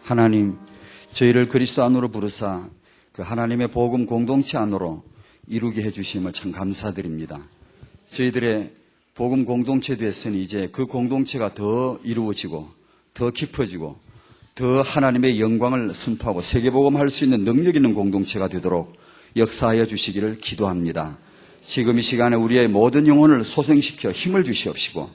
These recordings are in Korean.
하나님, 저희를 그리스도 안으로 부르사 그 하나님의 복음 공동체 안으로 이루게 해주심을 참 감사드립니다. 저희들의 복음 공동체 됐으니 이제 그 공동체가 더 이루어지고 더 깊어지고 더 하나님의 영광을 선포하고 세계복음할 수 있는 능력 있는 공동체가 되도록 역사하여 주시기를 기도합니다. 지금 이 시간에 우리의 모든 영혼을 소생시켜 힘을 주시옵시고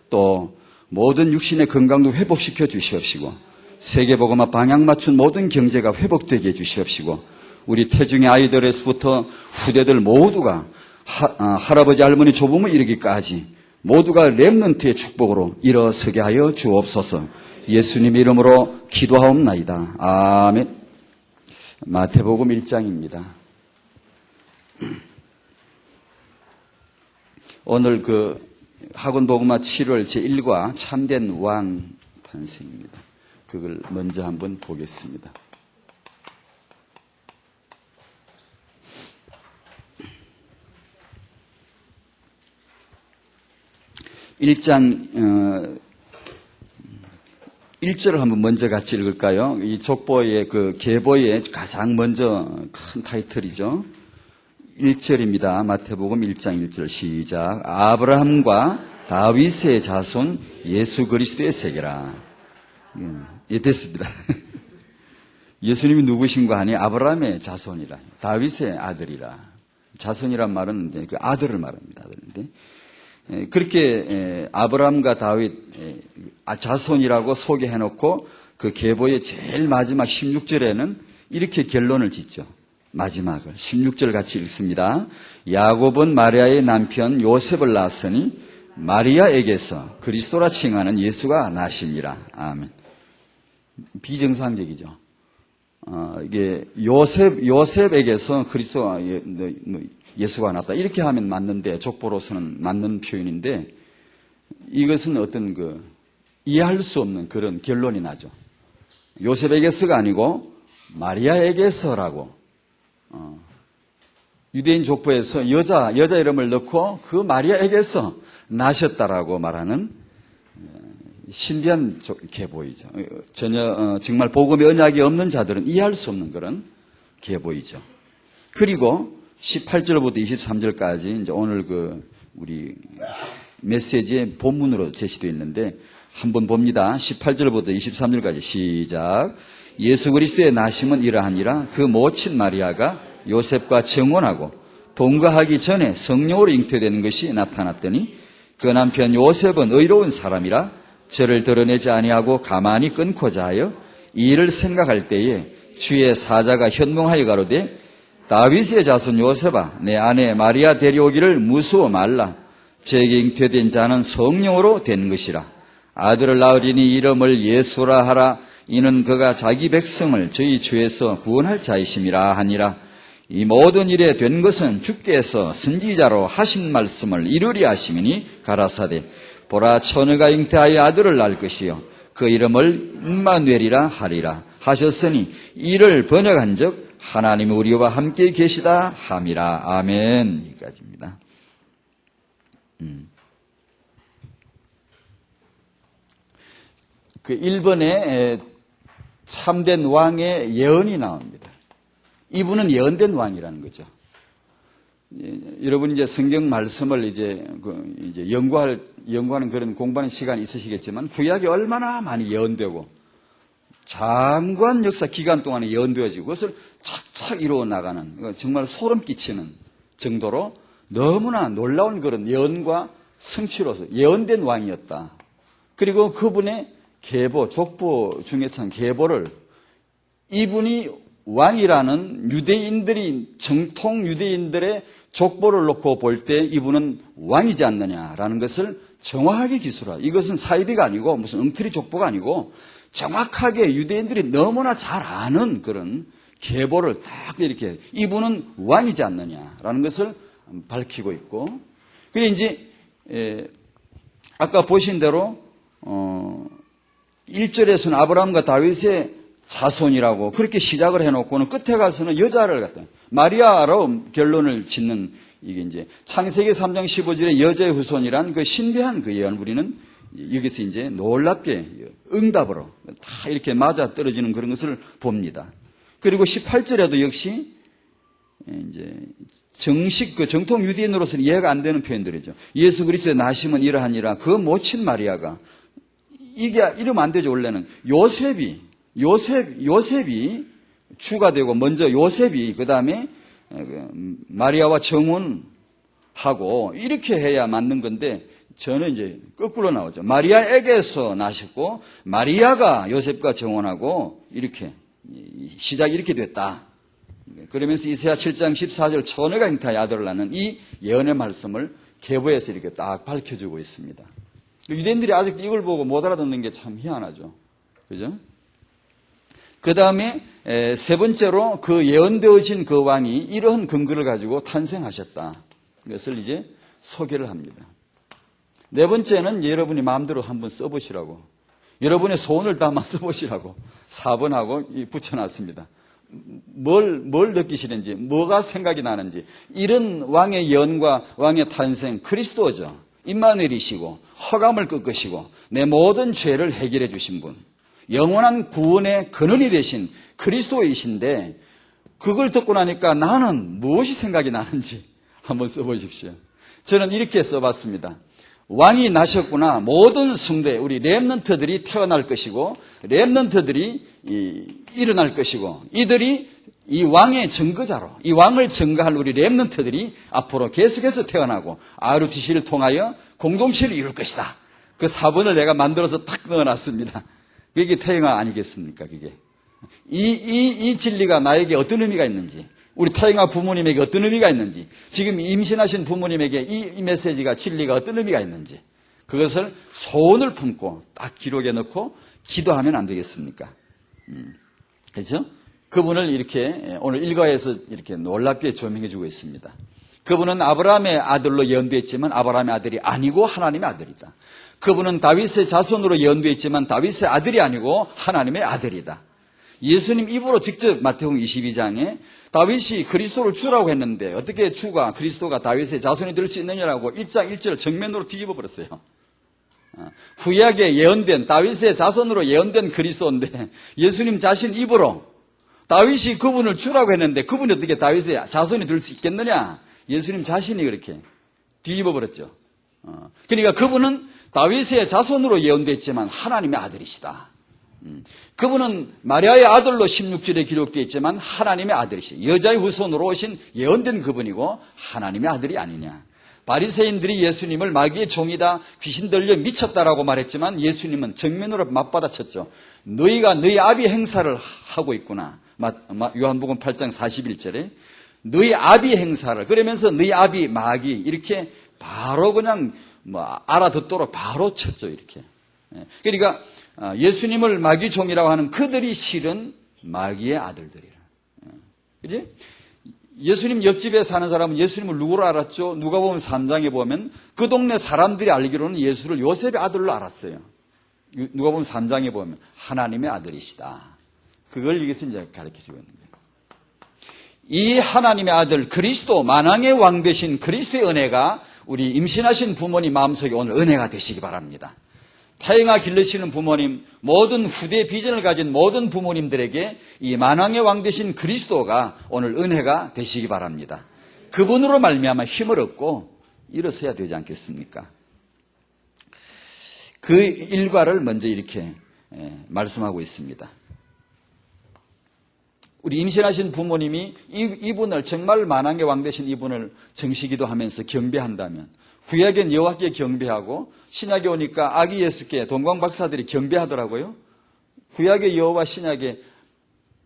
또 모든 육신의 건강도 회복시켜 주시옵시고 세계복음화 방향 맞춘 모든 경제가 회복되게 해주시옵시고 우리 태중의 아이들에서부터 후대들 모두가 할아버지 할머니 조부모 이르기까지 모두가 렘넌트의 축복으로 일어서게 하여 주옵소서. 예수님 이름으로 기도하옵나이다. 아멘. 마태복음 1장입니다. 오늘 그 학원복음화 7월 제1과 참된 왕 탄생입니다. 그걸 먼저 한번 보겠습니다. 1장 1절을 한번 먼저 같이 읽을까요? 이 족보의 그 계보의 가장 먼저 큰 타이틀이죠. 1절입니다. 마태복음 1장 1절 시작. 아브라함과 다윗의 자손 예수 그리스도의 세계라. 예, 됐습니다. 예수님이 누구신가 하니 아브라함의 자손이라, 다윗의 아들이라. 자손이란 말은 이제 그 아들을 말합니다. 아들인데 그렇게 아브라함과 다윗 자손이라고 소개해놓고 그 계보의 제일 마지막 16절에는 이렇게 결론을 짓죠. 마지막을 16절 같이 읽습니다. 야곱은 마리아의 남편 요셉을 낳았으니 마리아에게서 그리스도라 칭하는 예수가 나시니라. 아멘. 비정상적이죠. 이게 요셉에게서 그리스도가 예수가 나왔다. 이렇게 하면 맞는데, 족보로서는 맞는 표현인데, 이것은 어떤 이해할 수 없는 그런 결론이 나죠. 요셉에게서가 아니고, 마리아에게서라고, 유대인 족보에서 여자 이름을 넣고 그 마리아에게서 나셨다라고 말하는 신비한 계보이죠. 전혀, 정말 복음의 언약이 없는 자들은 이해할 수 없는 그런 계보이죠. 그리고 18절부터 23절까지 이제 오늘 우리 메시지의 본문으로 제시되어 있는데 한번 봅니다. 18절부터 23절까지 시작. 예수 그리스도의 나심은 이러하니라. 그 모친 마리아가 요셉과 정혼하고 동거하기 전에 성령으로 잉태되는 것이 나타났더니 그 남편 요셉은 의로운 사람이라 저를 드러내지 아니하고 가만히 끊고자 하여 이 일을 생각할 때에 주의 사자가 현몽하여 가로되 다윗의 자손 요셉아 내 아내 마리아 데려오기를 무서워 말라. 저에게 잉태된 자는 성령으로 된 것이라. 아들을 낳으리니 이름을 예수라 하라. 이는 그가 자기 백성을 저희 주에서 구원할 자이심이라 하니라. 이 모든 일에 된 것은 주께서 선지자로 하신 말씀을 이루리 하심이니 가라사대 보라 처녀가 잉태하여 아들을 낳을 것이요 그 이름을 임마누엘이라 하리라 하셨으니 이를 번역한 적 하나님이 우리와 함께 계시다 함이라. 아멘. 여기까지입니다. 그 1번에 참된 왕의 예언이 나옵니다. 이분은 예언된 왕이라는 거죠. 여러분 이제 성경 말씀을 이제 연구하는 그런 공부하는 시간이 있으시겠지만 구약이 얼마나 많이 예언되고 장관 역사 기간 동안에 예언되어지고 그것을 착착 이루어 나가는 정말 소름 끼치는 정도로 너무나 놀라운 그런 예언과 성취로서 예언된 왕이었다. 그리고 그분의 계보, 족보 중에서 계보를 이분이 왕이라는 유대인들이 정통 유대인들의 족보를 놓고 볼 때 이분은 왕이지 않느냐라는 것을 정확하게 기술하. 이것은 사이비가 아니고 무슨 엉터리 족보가 아니고 정확하게 유대인들이 너무나 잘 아는 그런 계보를 딱 이렇게 이분은 왕이지 않느냐라는 것을 밝히고 있고 그리고 이제 아까 보신 대로 1절에서는 아브라함과 다윗의 자손이라고 그렇게 시작을 해놓고는 끝에 가서는 여자를 갖다 마리아로 결론을 짓는 이게 이제 창세기 3장 15절의 여자의 후손이란 그 신비한 그 예언 우리는 여기서 이제 놀랍게 응답으로 다 이렇게 맞아 떨어지는 그런 것을 봅니다. 그리고 18절에도 역시 이제 정식 정통 유대인으로서는 이해가 안 되는 표현들이죠. 예수 그리스도의 나심은 이러하니라. 그 모친 마리아가 이게 이러면 안 되죠. 원래는 요셉이 주가 되고 먼저 요셉이 그다음에 마리아와 정혼하고 이렇게 해야 맞는 건데 저는 이제 거꾸로 나오죠. 마리아에게서 나셨고 마리아가 요셉과 정혼하고 이렇게 시작이 이렇게 됐다. 그러면서 이사야 7장 14절 처녀가 잉타의 아들을 낳는 이 예언의 말씀을 계보에서 이렇게 딱 밝혀주고 있습니다. 유대인들이 아직 이걸 보고 못 알아듣는 게 참 희한하죠. 그죠? 그 다음에 세 번째로 그 예언되어진 그 왕이 이러한 근거를 가지고 탄생하셨다. 이것을 이제 소개를 합니다. 네 번째는 여러분이 마음대로 한번 써보시라고. 여러분의 소원을 담아 써보시라고 4번하고 붙여놨습니다. 뭘 느끼시는지, 뭐가 생각이 나는지. 이런 왕의 예언과 왕의 탄생, 그리스도죠. 임마누엘이시고 허감을 꺾으시고 내 모든 죄를 해결해 주신 분, 영원한 구원의 근원이 되신 그리스도이신데 그걸 듣고 나니까 나는 무엇이 생각이 나는지 한번 써보십시오. 저는 이렇게 써봤습니다. 왕이 나셨구나. 모든 성도에 우리 렘넌트들이 태어날 것이고 렘넌트들이 일어날 것이고 이들이 이 왕의 증거자로 이 왕을 증거할 우리 렘넌트들이 앞으로 계속해서 태어나고 RUTC를 통하여 공동체를 이룰 것이다. 그 4번을 내가 만들어서 딱 넣어놨습니다. 그게 태영아 아니겠습니까? 그게 이 진리가 나에게 어떤 의미가 있는지, 우리 태영아 부모님에게 어떤 의미가 있는지, 지금 임신하신 부모님에게 이 메시지가 진리가 어떤 의미가 있는지 그것을 소원을 품고 딱 기록에 넣고 기도하면 안 되겠습니까? 그렇죠? 그분을 이렇게 오늘 일과에서 이렇게 놀랍게 조명해 주고 있습니다. 그분은 아브라함의 아들로 예언되었지만 아브라함의 아들이 아니고 하나님의 아들이다. 그분은 다윗의 자손으로 예언되었지만 다윗의 아들이 아니고 하나님의 아들이다. 예수님 입으로 직접 마태복음 22장에 다윗이 그리스도를 주라고 했는데 어떻게 주가 그리스도가 다윗의 자손이 될 수 있느냐라고 1장 1절을 정면으로 뒤집어 버렸어요. 구약에 예언된 다윗의 자손으로 예언된 그리스도인데 예수님 자신 입으로 다윗이 그분을 주라고 했는데 그분이 어떻게 다윗의 자손이 될 수 있겠느냐? 예수님 자신이 그렇게 뒤집어 버렸죠. 그러니까 그분은 다윗의 자손으로 예언됐지만 하나님의 아들이시다. 그분은 마리아의 아들로 16절에 기록되어 있지만 하나님의 아들이시. 여자의 후손으로 오신 예언된 그분이고 하나님의 아들이 아니냐. 바리새인들이 예수님을 마귀의 종이다, 귀신 들려 미쳤다라고 말했지만 예수님은 정면으로 맞받아쳤죠. 너희가 너희 아비 행사를 하고 있구나. 요한복음 8장 41절에 너희 아비 행사를, 그러면서 너희 아비 마귀 이렇게 바로 그냥 알아듣도록 바로 쳤죠. 이렇게. 그러니까 예수님을 마귀 종이라고 하는 그들이 실은 마귀의 아들들이라. 그지? 예수님 옆집에 사는 사람은 예수님을 누구로 알았죠? 누가복음 3장에 보면 그 동네 사람들이 알기로는 예수를 요셉의 아들로 알았어요. 누가복음 3장에 보면 하나님의 아들이시다. 그걸 여기서 이제 가르쳐주고 있는 거예요. 이 하나님의 아들 그리스도, 만왕의 왕 되신 그리스도의 은혜가 우리 임신하신 부모님 마음속에 오늘 은혜가 되시기 바랍니다. 태영아 길러시는 부모님, 모든 후대 비전을 가진 모든 부모님들에게 이 만왕의 왕 되신 그리스도가 오늘 은혜가 되시기 바랍니다. 그분으로 말미암아 힘을 얻고 일어서야 되지 않겠습니까? 그 일과를 먼저 이렇게 말씀하고 있습니다. 우리 임신하신 부모님이 이분을 정말 만왕의 왕 되신 이분을 정시기도 하면서 경배한다면, 구약엔 여호와께 경배하고 신약에 오니까 아기 예수께 동방 박사들이 경배하더라고요. 구약의 여호와, 신약의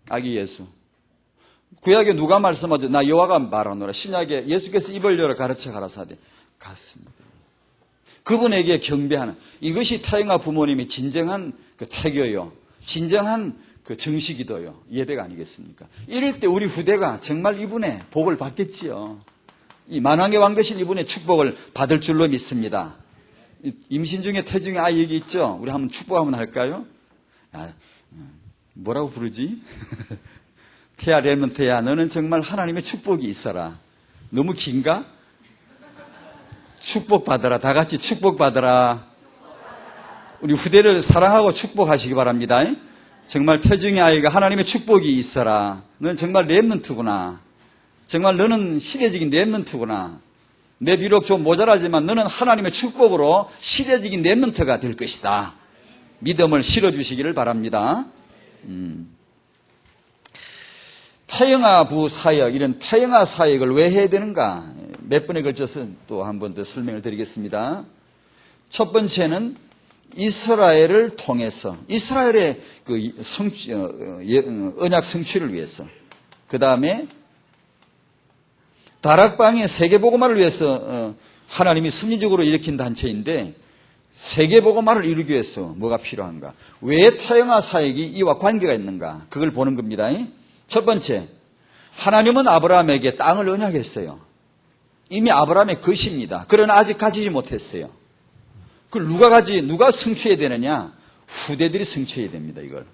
아기 예수. 구약에 누가 말씀하죠? 나 여호와가 말하노라. 신약에 예수께서 입을 열어 가르쳐 가라사대 갔습니다. 그분에게 경배하는, 이것이 태영아 부모님이 진정한 그 태교요, 진정한 그 정식이도요, 예배가 아니겠습니까? 이럴 때 우리 후대가 정말 이분의 복을 받겠지요. 이 만왕의 왕 되신 이분의 축복을 받을 줄로 믿습니다. 임신 중에 태중에 아이 얘기 있죠? 우리 한번 축복 한번 할까요? 뭐라고 부르지? 태야 렘넌트야, 너는 정말 하나님의 축복이 있어라. 너무 긴가? 축복 받아라. 다 같이 축복 받아라. 우리 후대를 사랑하고 축복하시기 바랍니다. 정말 태중의 아이가 하나님의 축복이 있어라. 너는 정말 렘넌트구나. 정말 너는 시대적인 렘넌트구나. 내 비록 좀 모자라지만 너는 하나님의 축복으로 시대적인 렘넌트가 될 것이다. 믿음을 실어주시기를 바랍니다. 태영아부 사역, 이런 태영아 사역을 왜 해야 되는가? 몇 번에 걸쳐서 또 한 번 더 설명을 드리겠습니다. 첫 번째는 이스라엘을 통해서, 이스라엘의 그 언약 성취를 위해서, 그 다음에 다락방의 세계복음화를 위해서 하나님이 섭리적으로 일으킨 단체인데, 세계복음화를 이루기 위해서 뭐가 필요한가? 왜 태영아 사역이 이와 관계가 있는가? 그걸 보는 겁니다. 첫 번째, 하나님은 아브라함에게 땅을 언약했어요. 이미 아브라함의 것입니다. 그러나 아직 가지지 못했어요. 그걸 누가 성취해야 되느냐? 후대들이 성취해야 됩니다, 이걸.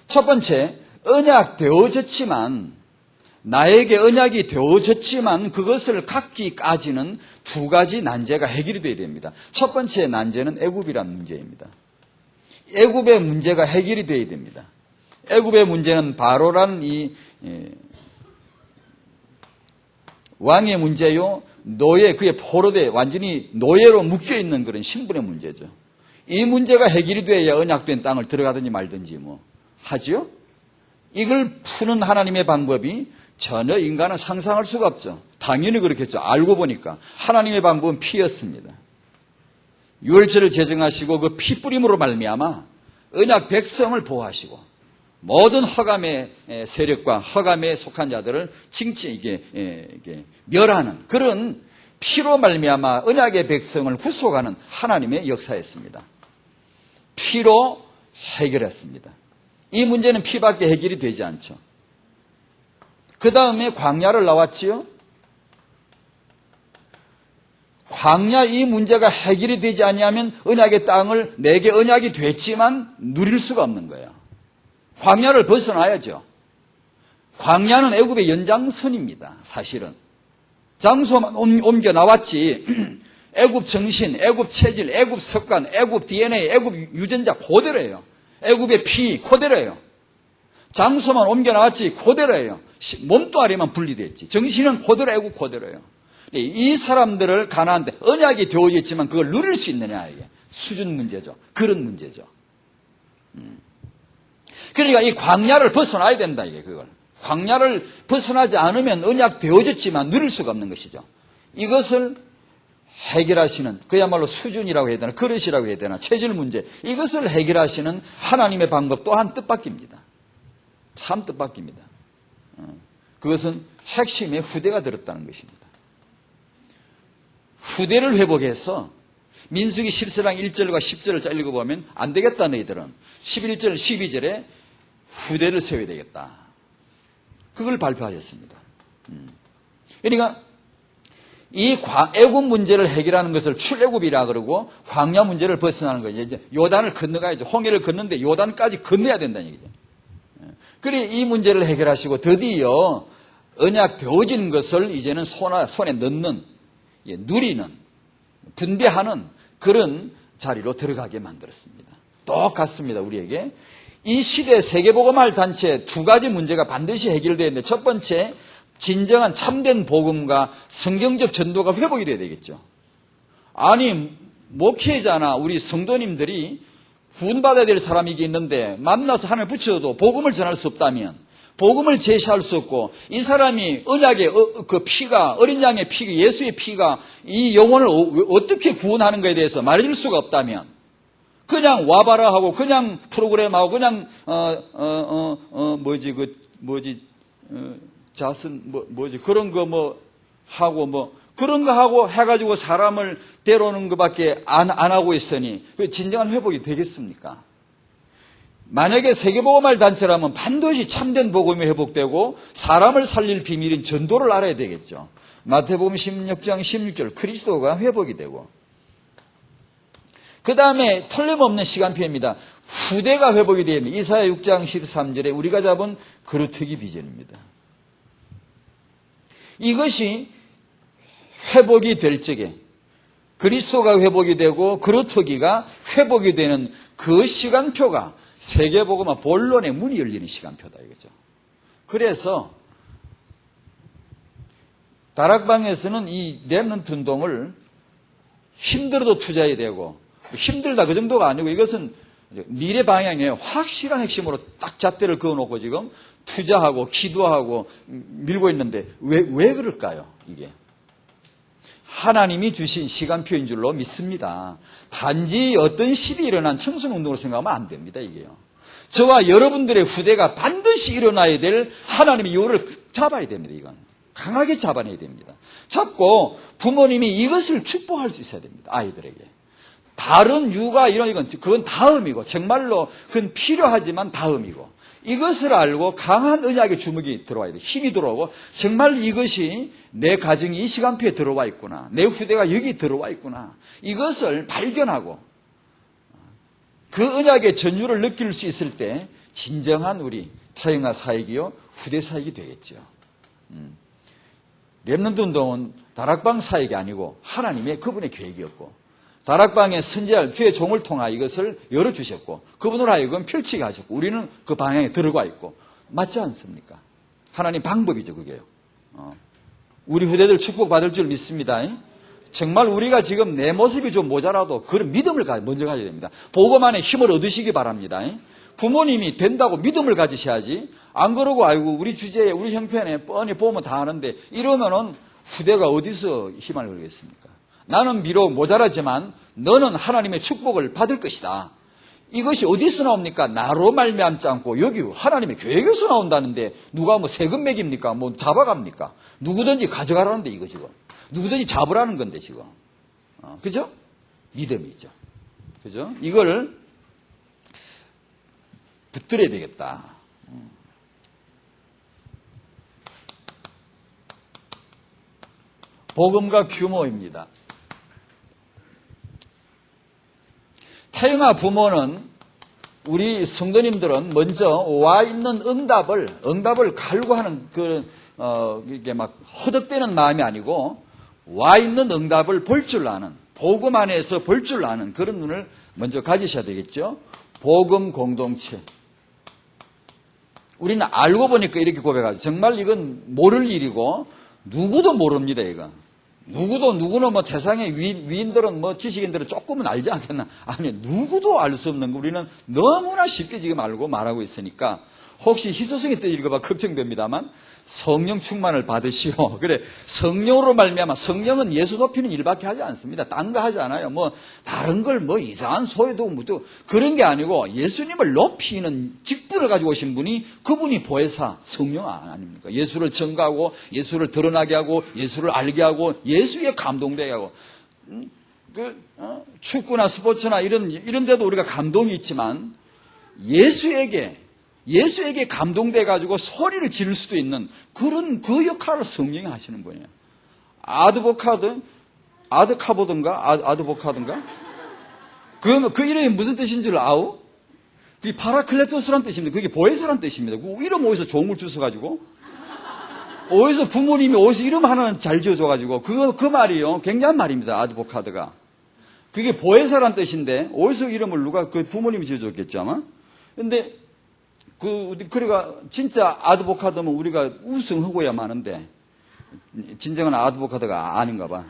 첫 번째, 언약 되어졌지만, 나에게 언약이 되어졌지만 그것을 갖기까지는 두 가지 난제가 해결이 되어야 됩니다. 첫 번째 난제는 애굽이란 문제입니다. 애굽의 문제가 해결이 되어야 됩니다. 애굽의 문제는 바로라는 이 왕의 문제요, 노예, 그의 포로돼 완전히 노예로 묶여있는 그런 신분의 문제죠. 이 문제가 해결이 돼야 언약된 땅을 들어가든지 말든지 하죠. 이걸 푸는 하나님의 방법이 전혀 인간은 상상할 수가 없죠. 당연히 그렇겠죠. 알고 보니까 하나님의 방법은 피였습니다. 유월절을 제정하시고 그 피 뿌림으로 말미암아 언약 백성을 보호하시고 모든 허감의 세력과 허감에 속한 자들을 이게 멸하는 그런 피로 말미암아 언약의 백성을 구속하는 하나님의 역사였습니다. 피로 해결했습니다. 이 문제는 피밖에 해결이 되지 않죠. 그 다음에 광야를 나왔지요. 광야 이 문제가 해결이 되지 않으면 언약의 땅을 내게 언약이 됐지만 누릴 수가 없는 거예요. 광야를 벗어나야죠. 광야는 애굽의 연장선입니다. 사실은. 장소만 옮겨 나왔지 애굽 정신, 애굽 체질, 애굽 습관, 애굽 DNA, 애굽 유전자 그대로예요. 애굽의 피 그대로예요. 장소만 옮겨 나왔지 그대로예요. 몸뚱아리만 분리됐지. 정신은 그대로 애굽 그대로예요. 이 사람들을 가나안데 언약이 되어져 있지만 그걸 누릴 수 있느냐 이게 수준 문제죠. 그런 문제죠. 그러니까 이 광야를 벗어나야 된다 이게 그걸. 광야를 벗어나지 않으면 언약 되어졌지만 누릴 수가 없는 것이죠. 이것을 해결하시는 그야말로 수준이라고 해야 되나 그릇이라고 해야 되나 체질 문제 이것을 해결하시는 하나님의 방법 또한 뜻밖입니다. 참 뜻밖입니다. 그것은 핵심의 후대가 들었다는 것입니다. 후대를 회복해서 민수기 17장 1절과 10절을 읽어보면 안 되겠다 너희들은 11절 12절에 후대를 세워야 되겠다. 그걸 발표하셨습니다. 그러니까 이 애굽 문제를 해결하는 것을 출애굽이라 그러고 광야 문제를 벗어나는 거죠. 이제 요단을 건너가야죠. 홍해를 건너는데 요단까지 건너야 된다는 얘기죠. 그래 이 문제를 해결하시고 드디어 언약 되어진 것을 이제는 손에 넣는 누리는 분배하는 그런 자리로 들어가게 만들었습니다. 똑같습니다. 우리에게 이 시대 세계복음화 단체 두 가지 문제가 반드시 해결되어야 되는데 첫 번째 진정한 참된 복음과 성경적 전도가 회복이 돼야 되겠죠. 아니 목회자나 우리 성도님들이 구원받아야 될 사람이 있는데 만나서 하나님을 붙여도 복음을 전할 수 없다면 복음을 제시할 수 없고 이 사람이 언약의 그 피가 어린 양의 피가 예수의 피가 이 영혼을 어떻게 구원하는 것에 대해서 말해줄 수가 없다면 그냥 와봐라 하고 그냥 프로그램하고 그냥 그런 거 하고 그런 거 하고 해가지고 사람을 데려오는 것밖에 안 하고 있으니 그 진정한 회복이 되겠습니까? 만약에 세계복음화 단체라면 반드시 참된 복음이 회복되고 사람을 살릴 비밀인 전도를 알아야 되겠죠. 마태복음 16장 16절 그리스도가 회복이 되고 그 다음에 틀림없는 시간표입니다. 후대가 회복이 되야 됩니다. 이사야 6장 13절에 우리가 잡은 그루터기 비전입니다. 이것이 회복이 될 적에 그리스도가 회복이 되고 그루터기가 회복이 되는 그 시간표가 세계복음화 본론의 문이 열리는 시간표다 이거죠. 그래서 다락방에서는 이 렘넌트 운동을 힘들어도 투자해야 되고, 힘들다 그 정도가 아니고 이것은 미래 방향에 확실한 핵심으로 딱 잣대를 그어놓고 지금 투자하고 기도하고 밀고 있는데 왜 그럴까요? 이게 하나님이 주신 시간표인 줄로 믿습니다. 단지 어떤 시대에 일어난 청소년운동으로 생각하면 안 됩니다. 이게요. 저와 여러분들의 후대가 반드시 일어나야 될 하나님의 요를 잡아야 됩니다. 이건 강하게 잡아내야 됩니다. 잡고 부모님이 이것을 축복할 수 있어야 됩니다. 아이들에게. 다른 육아 이런 이건 그건 다음이고 정말로 그건 필요하지만 다음이고 이것을 알고 강한 언약의 주먹이 들어와야 돼. 힘이 들어오고 정말 이것이 내 가정이 이 시간표에 들어와 있구나. 내 후대가 여기 들어와 있구나. 이것을 발견하고 그 언약의 전율을 느낄 수 있을 때 진정한 우리 타영아 사역이요 후대 사역이 되겠죠. 렘넌트 운동은 다락방 사역이 아니고 하나님의 그분의 계획이었고 다락방에 선지할 주의 종을 통하 이것을 열어주셨고 그분으로 하여금 펼치게 하셨고 우리는 그 방향에 들어가 있고 맞지 않습니까? 하나님 방법이죠 그게요. 우리 후대들 축복받을 줄 믿습니다. 정말 우리가 지금 내 모습이 좀 모자라도 그런 믿음을 먼저 가져야 됩니다. 복음 안에 힘을 얻으시기 바랍니다. 부모님이 된다고 믿음을 가지셔야지 안 그러고 아이고 우리 주제에 우리 형편에 뻔히 보면 다 아는데 이러면은 후대가 어디서 힘을 얻겠습니까? 나는 비록 모자라지만 너는 하나님의 축복을 받을 것이다. 이것이 어디서 나옵니까? 나로 말미암지 않고 여기 하나님의 계획에서 나온다는데 누가 뭐 세금 매깁니까? 뭐 잡아갑니까? 누구든지 가져가라는데 이거 지금. 누구든지 잡으라는 건데 지금. 그죠? 믿음이죠. 그죠? 이걸 붙들어야 되겠다. 복음과 규모입니다. 타영아 부모는 우리 성도님들은 먼저 와 있는 응답을 갈구하는 이렇게 막 허덕대는 마음이 아니고 와 있는 응답을 볼 줄 아는 복음 안에서 볼 줄 아는 그런 눈을 먼저 가지셔야 되겠죠. 복음 공동체. 우리는 알고 보니까 이렇게 고백하죠. 정말 이건 모를 일이고 누구도 모릅니다. 이건. 누구는 뭐 세상의 위인들은 뭐 지식인들은 조금은 알지 않겠나. 아니 누구도 알 수 없는 거 우리는 너무나 쉽게 지금 알고 말하고 있으니까 혹시 희소성이 떨어질까 봐 걱정됩니다만 성령 충만을 받으시오. 그래 성령으로 말미암아 성령은 예수 높이는 일밖에 하지 않습니다. 딴 거 하지 않아요. 뭐 다른 걸 뭐 이상한 소리도 묻고 그런 게 아니고 예수님을 높이는 직분을 가지고 오신 분이 그분이 보혜사 성령 아닙니까? 예수를 전가하고 예수를 드러나게 하고 예수를 알게 하고 예수에 감동되게 하고 축구나 스포츠나 이런 데도 우리가 감동이 있지만 예수에게 감동돼 가지고 소리를 지를 수도 있는 그런 그 역할을 성령이 하시는 분이에요. 아드보카든가 그 이름이 무슨 뜻인 줄 아우? 그게 파라클레토스란 뜻입니다. 그게 보혜사란 뜻입니다. 그 이름 어디서 종을 주워 가지고 어디서 부모님이 어디서 이름 하나는 잘 지어줘 가지고 그 말이요 굉장한 말입니다. 아드보카드가 그게 보혜사란 뜻인데 어디서 이름을 누가 그 부모님이 지어줬겠죠 아마. 근데 그러니까 진짜 아드보카드면 우리가 우승하고야 마는데 진정한 아드보카드가 아닌가 봐.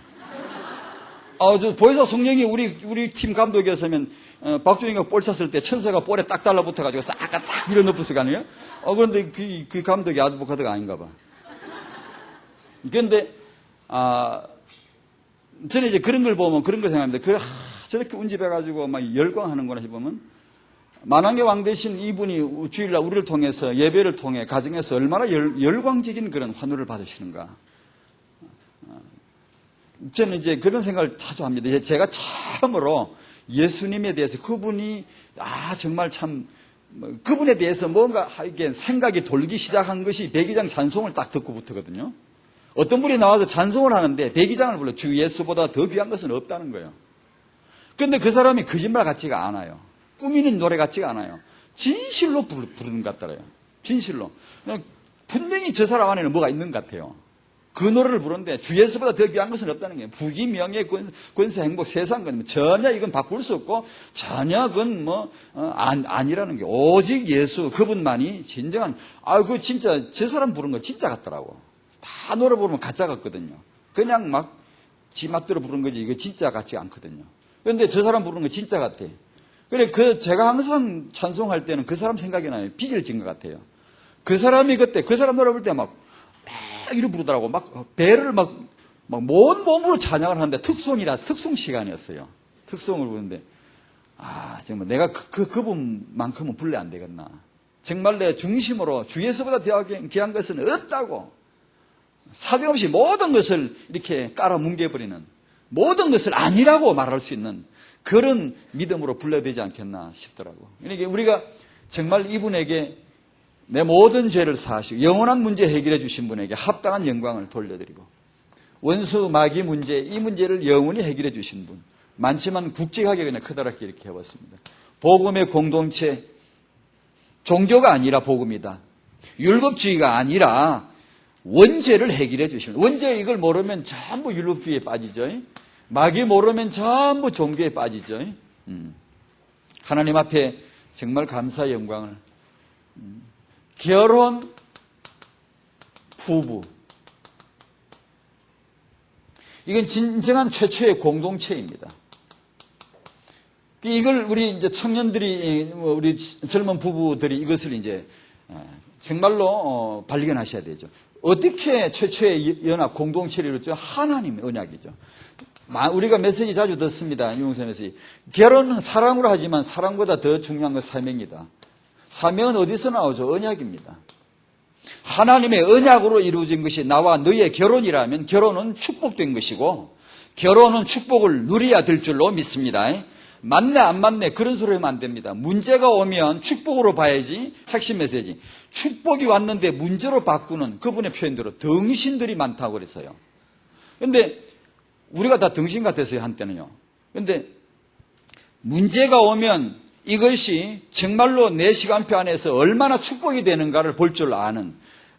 저 보혜사 성령이 우리 팀 감독이었으면 박주영이가 볼 찼을 때 천사가 볼에 딱 달라붙어가지고 싹가 딱 밀어넣었을 거 아니에요? 그런데 그 감독이 아드보카드가 아닌가 봐. 그런데 저는 이제 그런 걸 보면 그런 걸 생각합니다. 저렇게 운집해가지고 막 열광하는구나 싶으면 만왕의 왕 대신 이분이 주일날 우리를 통해서 예배를 통해 가정에서 얼마나 열광적인 그런 환호를 받으시는가. 저는 이제 그런 생각을 자주 합니다. 제가 처음으로 예수님에 대해서 그분이 정말 참 그분에 대해서 뭔가 이게 생각이 돌기 시작한 것이 백이장 찬송을 딱 듣고부터거든요. 어떤 분이 나와서 찬송을 하는데 백이장을 불러 주 예수보다 더 귀한 것은 없다는 거예요. 그런데 그 사람이 거짓말 같지가 않아요. 꾸미는 노래 같지가 않아요. 진실로 부르는 것 같더라요. 진실로. 분명히 저 사람 안에는 뭐가 있는 것 같아요. 그 노래를 부르는데 주 예수보다 더 귀한 것은 없다는 거예요. 부귀, 명예, 권세, 행복, 세상 건 전혀 이건 바꿀 수 없고 전혀 그건 아니라는 게 오직 예수 그분만이 진정한 그 진짜 저 사람 부른 거 진짜 같더라고. 다 노래 부르면 가짜 같거든요. 그냥 막 지 맛대로 부른 거지 이거 진짜 같지 않거든요. 그런데 저 사람 부르는 거 진짜 같아. 그래 제가 항상 찬송할 때는 그 사람 생각이 나요. 빚을 진 것 같아요. 그 사람이 그때 그 사람 노래 부를 때 막 이렇게 부르더라고. 막 배를 막 온 몸으로 찬양을 하는데 특송 시간이었어요. 특송을 부르는데 정말 내가 그분만큼은 불러 안 되겠나. 정말 내 중심으로 주 예수보다 더 귀한 것은 없다고. 사정없이 모든 것을 이렇게 깔아 뭉개버리는 모든 것을 아니라고 말할 수 있는 그런 믿음으로 불러야 되지 않겠나 싶더라고. 그러니까 우리가 정말 이분에게 내 모든 죄를 사하시고 영원한 문제 해결해 주신 분에게 합당한 영광을 돌려드리고 원수 마귀 문제 이 문제를 영원히 해결해 주신 분 많지만 굵직하게 그냥 커다랗게 이렇게 해봤습니다. 복음의 공동체 종교가 아니라 복음이다. 율법주의가 아니라 원죄를 해결해 주시면 원죄 이걸 모르면 전부 율법주의에 빠지죠. 마귀 모르면 전부 종교에 빠지죠. 하나님 앞에 정말 감사 영광을 결혼 부부 이건 진정한 최초의 공동체입니다. 이걸 우리 이제 청년들이 우리 젊은 부부들이 이것을 이제 정말로 발견하셔야 되죠. 어떻게 최초의 연합 공동체를 이루었죠? 하나님의 언약이죠. 우리가 메시지 자주 듣습니다. 유용선 메시지. 결혼은 사랑으로 하지만 사랑보다 더 중요한 건 사명이다. 사명은 어디서 나오죠? 언약입니다. 하나님의 언약으로 이루어진 것이 나와 너의 결혼이라면 결혼은 축복된 것이고 결혼은 축복을 누려야 될 줄로 믿습니다. 맞네 안 맞네 그런 소리 하면 안 됩니다. 문제가 오면 축복으로 봐야지. 핵심 메시지. 축복이 왔는데 문제로 바꾸는 그분의 표현대로 덩신들이 많다고 그랬어요. 그런데 우리가 다 덩신 같았어요 한때는요. 그런데 문제가 오면 이것이 정말로 내 시간표 안에서 얼마나 축복이 되는가를 볼 줄 아는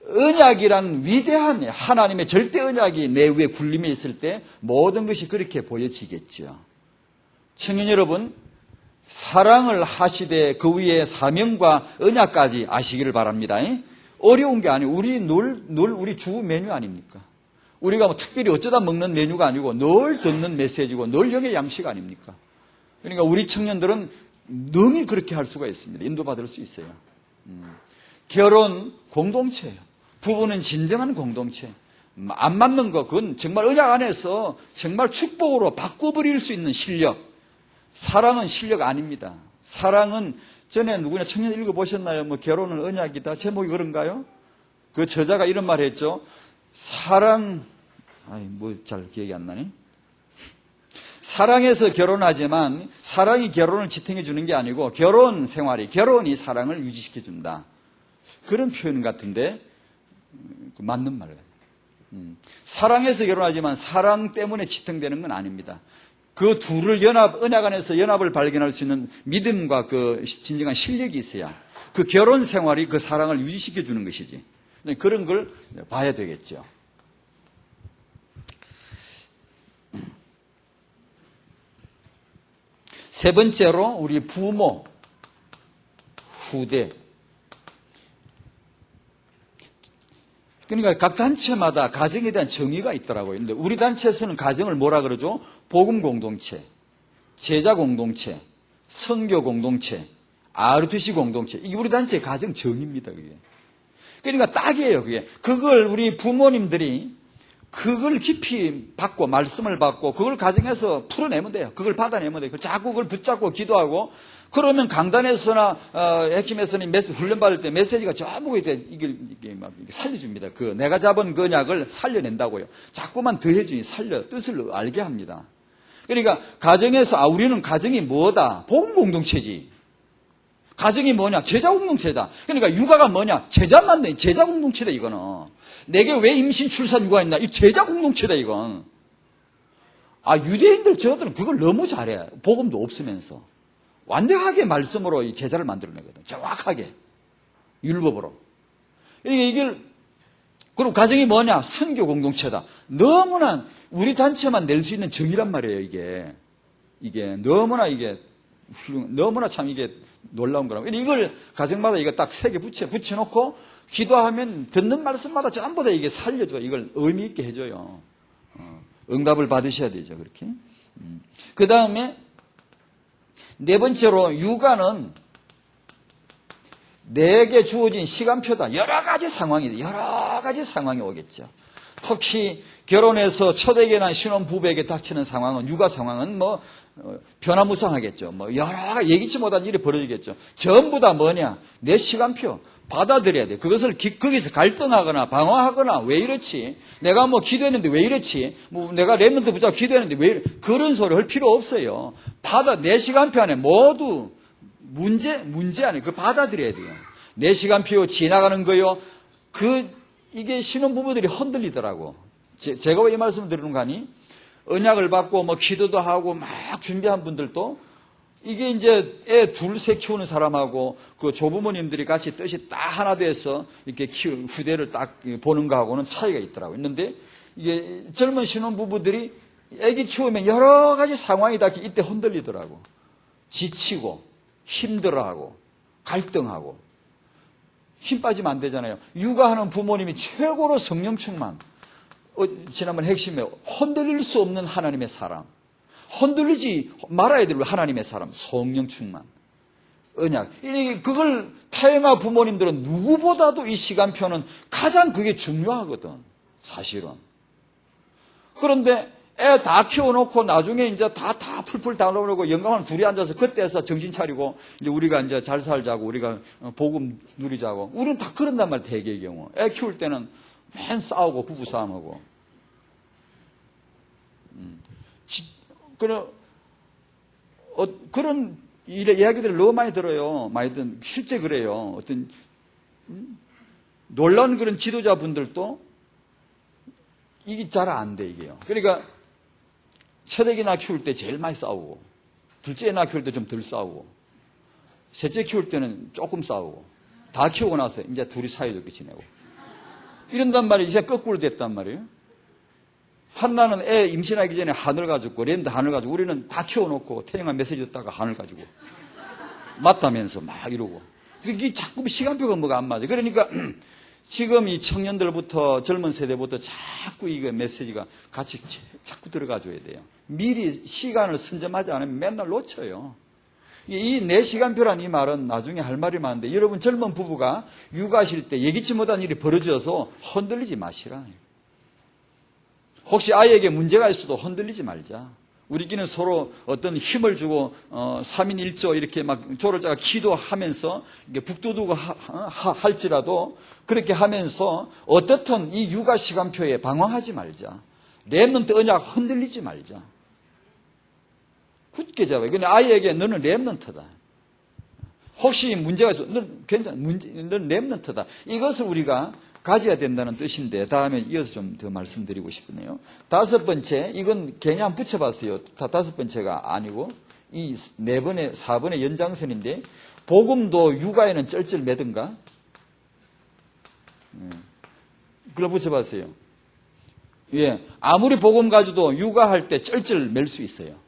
언약이란 위대한 하나님의 절대 언약이 내 위에 굴림에 있을 때 모든 것이 그렇게 보여지겠죠. 청년 여러분, 사랑을 하시되 그 위에 사명과 언약까지 아시기를 바랍니다. 어려운 게 아니고 우리 주 메뉴 아닙니까? 우리가 뭐 특별히 어쩌다 먹는 메뉴가 아니고 늘 듣는 메시지고 늘 영의 양식 아닙니까? 그러니까 우리 청년들은 능히 그렇게 할 수가 있습니다. 인도받을 수 있어요. 결혼 공동체예요. 부부는 진정한 공동체. 안 맞는 거 그건 정말 언약 안에서 정말 축복으로 바꿔버릴 수 있는 실력. 사랑은 실력 아닙니다. 사랑은 전에 누구냐 청년 읽어보셨나요? 결혼은 언약이다. 제목이 그런가요? 그 저자가 이런 말 했죠. 사랑 잘 기억이 안 나네. 사랑해서 결혼하지만 사랑이 결혼을 지탱해 주는 게 아니고 결혼이 사랑을 유지시켜 준다. 그런 표현 같은데 맞는 말이에요. 사랑해서 결혼하지만 사랑 때문에 지탱되는 건 아닙니다. 그 둘을 언약 안에서 연합을 발견할 수 있는 믿음과 그 진정한 실력이 있어야 그 결혼 생활이 그 사랑을 유지시켜 주는 것이지. 그런 걸 봐야 되겠죠. 세 번째로 우리 부모, 후대. 그러니까 각 단체마다 가정에 대한 정의가 있더라고요. 근데 우리 단체에서는 가정을 뭐라 그러죠? 복음 공동체, 제자 공동체, 선교 공동체, RTC 공동체. 이게 우리 단체의 가정 정의입니다, 그게. 그러니까 딱이에요, 그게. 그걸 우리 부모님들이 그걸 깊이 받고 말씀을 받고 그걸 가정에서 풀어내면 돼요. 그걸 받아내면 돼요. 자꾸 그걸 붙잡고 기도하고 그러면 강단에서나 핵심에서는 훈련받을 때 메시지가 전부 이게 막 살려줍니다. 그 내가 잡은 그 언약을 살려낸다고요. 자꾸만 더해주니 뜻을 알게 합니다. 그러니까 가정에서 우리는 가정이 뭐다? 복음 공동체지. 가정이 뭐냐? 제자 공동체다. 그러니까 육아가 뭐냐? 제자만 돼. 제자 공동체다 이거는. 내게 왜 임신 출산 육아 있나? 이 제자 공동체다 이건. 유대인들 저들은 그걸 너무 잘해. 복음도 없으면서. 완벽하게 말씀으로 이 제자를 만들어내거든. 정확하게. 율법으로. 그러니까 이걸 그리고 가정이 뭐냐? 선교 공동체다. 너무나 우리 단체만 낼 수 있는 정의란 말이에요, 이게. 이게 너무나 너무나 참 이게 놀라운 거라고. 이걸 가정마다 이거 딱 3개 붙여놓고 기도하면 듣는 말씀마다 전부 다 이게 살려줘. 이걸 의미 있게 해줘요. 응답을 받으셔야 되죠, 그렇게. 그 다음에 4번째로 육아는 내게 주어진 시간표다. 여러 가지 상황이 오겠죠. 특히 결혼해서 첫에게 난 신혼부부에게 닥치는 상황은, 육아 상황은 변화무쌍하겠죠. 여러 예기치 못한 일이 벌어지겠죠. 전부 다 뭐냐? 내 시간표 받아들여야 돼. 그것을 거기서 갈등하거나 방어하거나 왜 이렇지? 내가 기도했는데 왜 이렇지? 내가 렘넌트 붙잡고 기도했는데 왜 이렇지? 그런 소리 할 필요 없어요. 내 시간표 안에 모두 문제 안에 그 받아들여야 돼요. 내 시간표 지나가는 거요. 이게 신혼부부들이 흔들리더라고. 제가 왜 이 말씀을 드리는 거 아니? 언약을 받고 기도도 하고 막 준비한 분들도 이게 이제 애 2, 3 키우는 사람하고 그 조부모님들이 같이 뜻이 딱 하나 돼서 이렇게 후대를 딱 보는 거하고는 차이가 있더라고요. 있는데 이게 젊은 신혼부부들이 애기 키우면 여러 가지 상황이 다 이때 흔들리더라고. 지치고 힘들어하고 갈등하고 힘 빠지면 안 되잖아요. 육아하는 부모님이 최고로 성령 충만. 지난번 핵심에 흔들릴 수 없는 하나님의 사람. 흔들리지 말아야 될 하나님의 사람. 성령 충만. 언약. 그걸 타영아 부모님들은 누구보다도 이 시간표는 가장 그게 중요하거든. 사실은. 그런데 애 다 키워놓고 나중에 이제 다 풀풀 다 놓으려고 영감을 둘이 앉아서 그때서 정신 차리고 이제 우리가 이제 잘 살자고 우리가 복음 누리자고 우리는 다 그런단 말이야. 대개의 경우. 애 키울 때는 맨 싸우고 부부 싸움하고. 그런 이야기들을 너무 많이 들어요. 실제 그래요. 어떤 놀라운 그런 지도자분들도 이게 잘 안 돼, 이게요. 그러니까 첫애기 낳 키울 때 제일 많이 싸우고, 둘째 낳 키울 때 좀 덜 싸우고, 셋째 키울 때는 조금 싸우고, 다 키우고 나서 이제 둘이 사이좋게 지내고. 이런단 말이에요. 이제 거꾸로 됐단 말이에요. 한나는 애 임신하기 전에 한을 가졌고, 랜드 한을 가지고, 우리는 다 키워놓고, 태영아 메시지 줬다가 한을 가지고, 맞다면서 막 이러고. 이게 자꾸 시간표가 뭐가 안 맞아. 그러니까, 지금 이 청년들부터 젊은 세대부터 자꾸 이거 메시지가 같이 자꾸 들어가 줘야 돼요. 미리 시간을 선점하지 않으면 맨날 놓쳐요. 이 내 시간표란 이 말은 나중에 할 말이 많은데 여러분 젊은 부부가 육아하실 때 예기치 못한 일이 벌어져서 흔들리지 마시라. 혹시 아이에게 문제가 있어도 흔들리지 말자. 우리끼리는 서로 어떤 힘을 주고 3인 1조 이렇게 막 조를 짜가 기도하면서 북돋우고 할지라도 그렇게 하면서 어떻든 이 육아 시간표에 방황하지 말자. 렘넌트 언약 흔들리지 말자. 굳게 잡아요. 근데 아이에게 너는 렘넌트다. 혹시 문제가 있어, 너는 괜찮아. 너는 렘넌트다. 이것을 우리가 가져야 된다는 뜻인데 다음에 이어서 좀 더 말씀드리고 싶네요. 5번째, 이건 괜히 한번 붙여봤어요. 5번째가 아니고 이 4번의 연장선인데 복음도 육아에는 쩔쩔매든가? 그걸 붙여봤어요. 예, 아무리 복음 가지도 육아할 때 쩔쩔맬 수 있어요.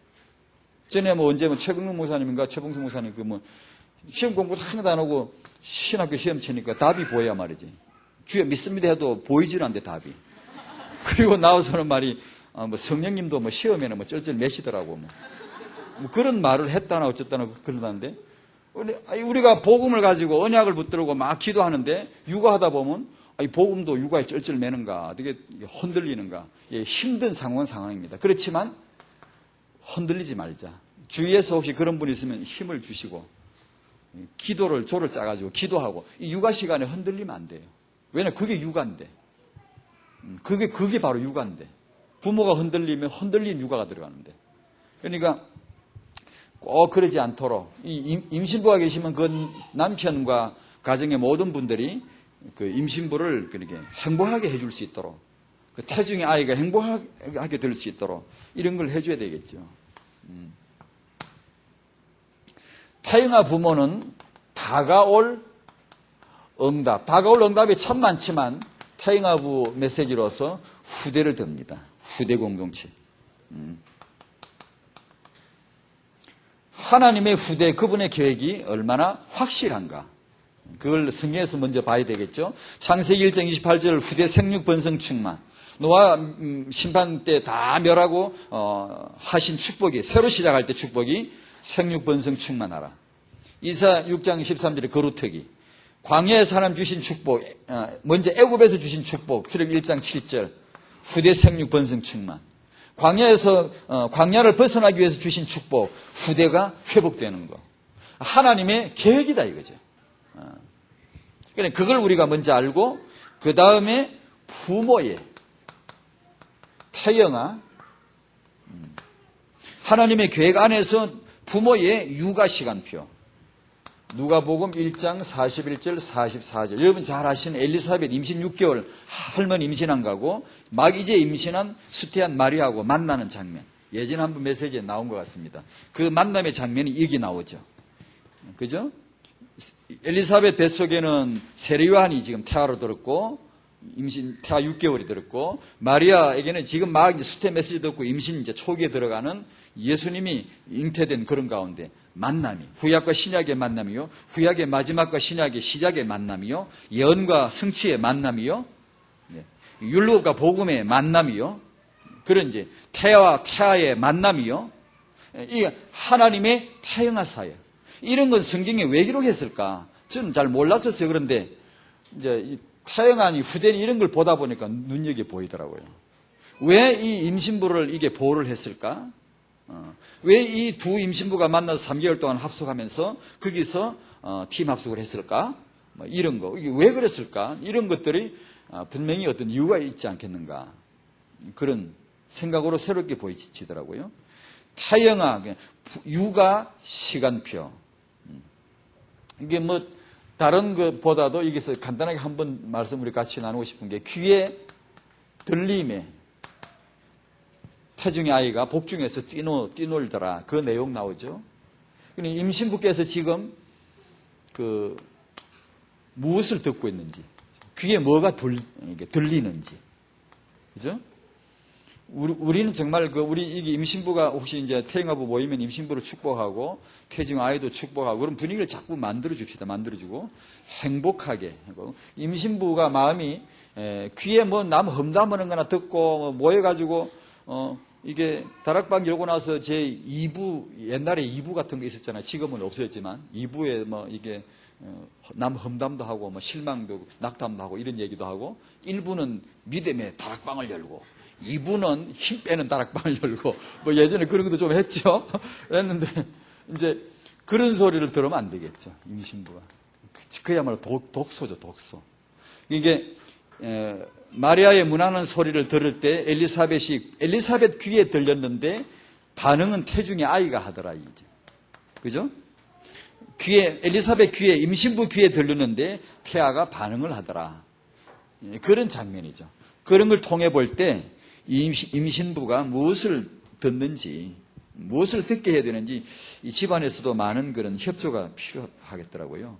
전에 언제 최경룡 목사님인가 최봉수 목사님 시험 공부 하나도 안 하고 신학교 시험 치니까 답이 보여야 말이지. 주여 믿습니다 해도 보이질 않는데 답이. 그리고 나와서는 말이 성령님도 시험에는 쩔쩔매시더라고 그런 말을 했다나 어쨌다나 그러다는데 우리가 복음을 가지고 언약을 붙들고 막 기도하는데 육아하다 보면 이 복음도 육아에 쩔쩔매는가 되게 흔들리는가 힘든 상황입니다. 그렇지만 흔들리지 말자. 주위에서 혹시 그런 분이 있으면 힘을 주시고 조를 짜가지고 기도하고 이 육아 시간에 흔들리면 안 돼요. 왜냐면 그게 육아인데. 그게 바로 육아인데. 부모가 흔들리면 흔들린 육아가 들어가는데. 그러니까 꼭 그러지 않도록 임신부가 계시면 그 남편과 가정의 모든 분들이 그 임신부를 그렇게 행복하게 해줄 수 있도록 그 태중의 아이가 행복하게 될 수 있도록 이런 걸 해줘야 되겠죠. 타영아 부모는 다가올 응답이 참 많지만 태영아부 메시지로서 후대를 듭니다. 후대 공동체. 하나님의 후대, 그분의 계획이 얼마나 확실한가. 그걸 성경에서 먼저 봐야 되겠죠. 창세기 1장 28절 후대 생육 번성 충만. 노아 심판 때 다 멸하고 하신 축복이, 새로 시작할 때 축복이 생육 번성 충만하라. 이사 6장 13절에 거루터기. 광야의 사람 주신 축복, 먼저 애굽에서 주신 축복, 출애굽 1장 7절 후대 생육 번성 충만. 광야에서 광야를 벗어나기 위해서 주신 축복, 후대가 회복되는 거. 하나님의 계획이다 이거죠. 그러니까 그걸 우리가 먼저 알고 그 다음에 부모의 태영아, 하나님의 계획 안에서 부모의 육아 시간표. 누가복음 1장 41절 44절. 여러분 잘 아시는 엘리사벳 임신 6개월 할머니 임신한 거고 막 이제 임신한 수태한 마리아하고 만나는 장면. 예전에 한번 메시지에 나온 것 같습니다. 그 만남의 장면이 여기 나오죠. 그죠? 엘리사벳 뱃속에는 세례요한이 지금 태아로 들었고 임신 태아 6개월이 들었고 마리아에게는 지금 막 이제 수태 메시지 듣고 임신 이제 초기에 들어가는 예수님이 잉태된 그런 가운데 만남이 구약과 신약의 만남이요, 구약의 마지막과 신약의 시작의 만남이요, 예언과 성취의 만남이요, 율법과 복음의 만남이요, 그런 이제 태아와 태아의 만남이요, 이 하나님의 태영아 사역. 이런 건 성경에 왜 기록했을까? 저는 잘 몰랐었어요. 그런데 이제 이 태영아니 후대니 이런 걸 보다 보니까 눈여겨 보이더라고요. 왜 이 임신부를 이게 보호를 했을까? 왜 이 두 임신부가 만나서 3개월 동안 합숙하면서 거기서 팀 합숙을 했을까? 이런 거. 이게 왜 그랬을까? 이런 것들이 분명히 어떤 이유가 있지 않겠는가. 그런 생각으로 새롭게 보이지더라고요. 태영아, 육아 시간표. 이게 뭐 다른 것보다도 여기서 간단하게 한번 말씀 우리 같이 나누고 싶은 게 귀에 들림에 태중의 아이가 복중에서 뛰놀더라. 그 내용 나오죠. 그러니까 임신부께서 지금 무엇을 듣고 있는지, 귀에 뭐가 들리는지, 그죠? 우리는 정말 우리 이게 임신부가 혹시 이제 태영아부 모이면 임신부를 축복하고 태중 아이도 축복하고 그런 분위기를 자꾸 만들어줍시다. 만들어주고 행복하게. 임신부가 마음이 귀에 뭐 남 험담하는 거나 듣고 모여가지고 이게 다락방 열고 나서 제 2부, 옛날에 2부 같은 거 있었잖아요. 지금은 없어졌지만 2부에 뭐 이게 남 험담도 하고 뭐 실망도 낙담도 하고 이런 얘기도 하고 1부는 믿음의 다락방을 열고 2부는 힘 빼는 다락방을 열고 뭐 예전에 그런 것도 좀 했죠. 했는데 이제 그런 소리를 들으면 안 되겠죠. 임신부가. 그야말로 독소죠. 독소. 이게 마리아의 문하는 소리를 들을 때 엘리사벳 귀에 들렸는데 반응은 태중의 아이가 하더라 이제. 그죠? 엘리사벳 귀에 임신부 귀에 들렸는데 태아가 반응을 하더라. 그런 장면이죠. 그런 걸 통해 볼 때 임신부가 무엇을 듣는지, 무엇을 듣게 해야 되는지 이 집안에서도 많은 그런 협조가 필요하겠더라고요.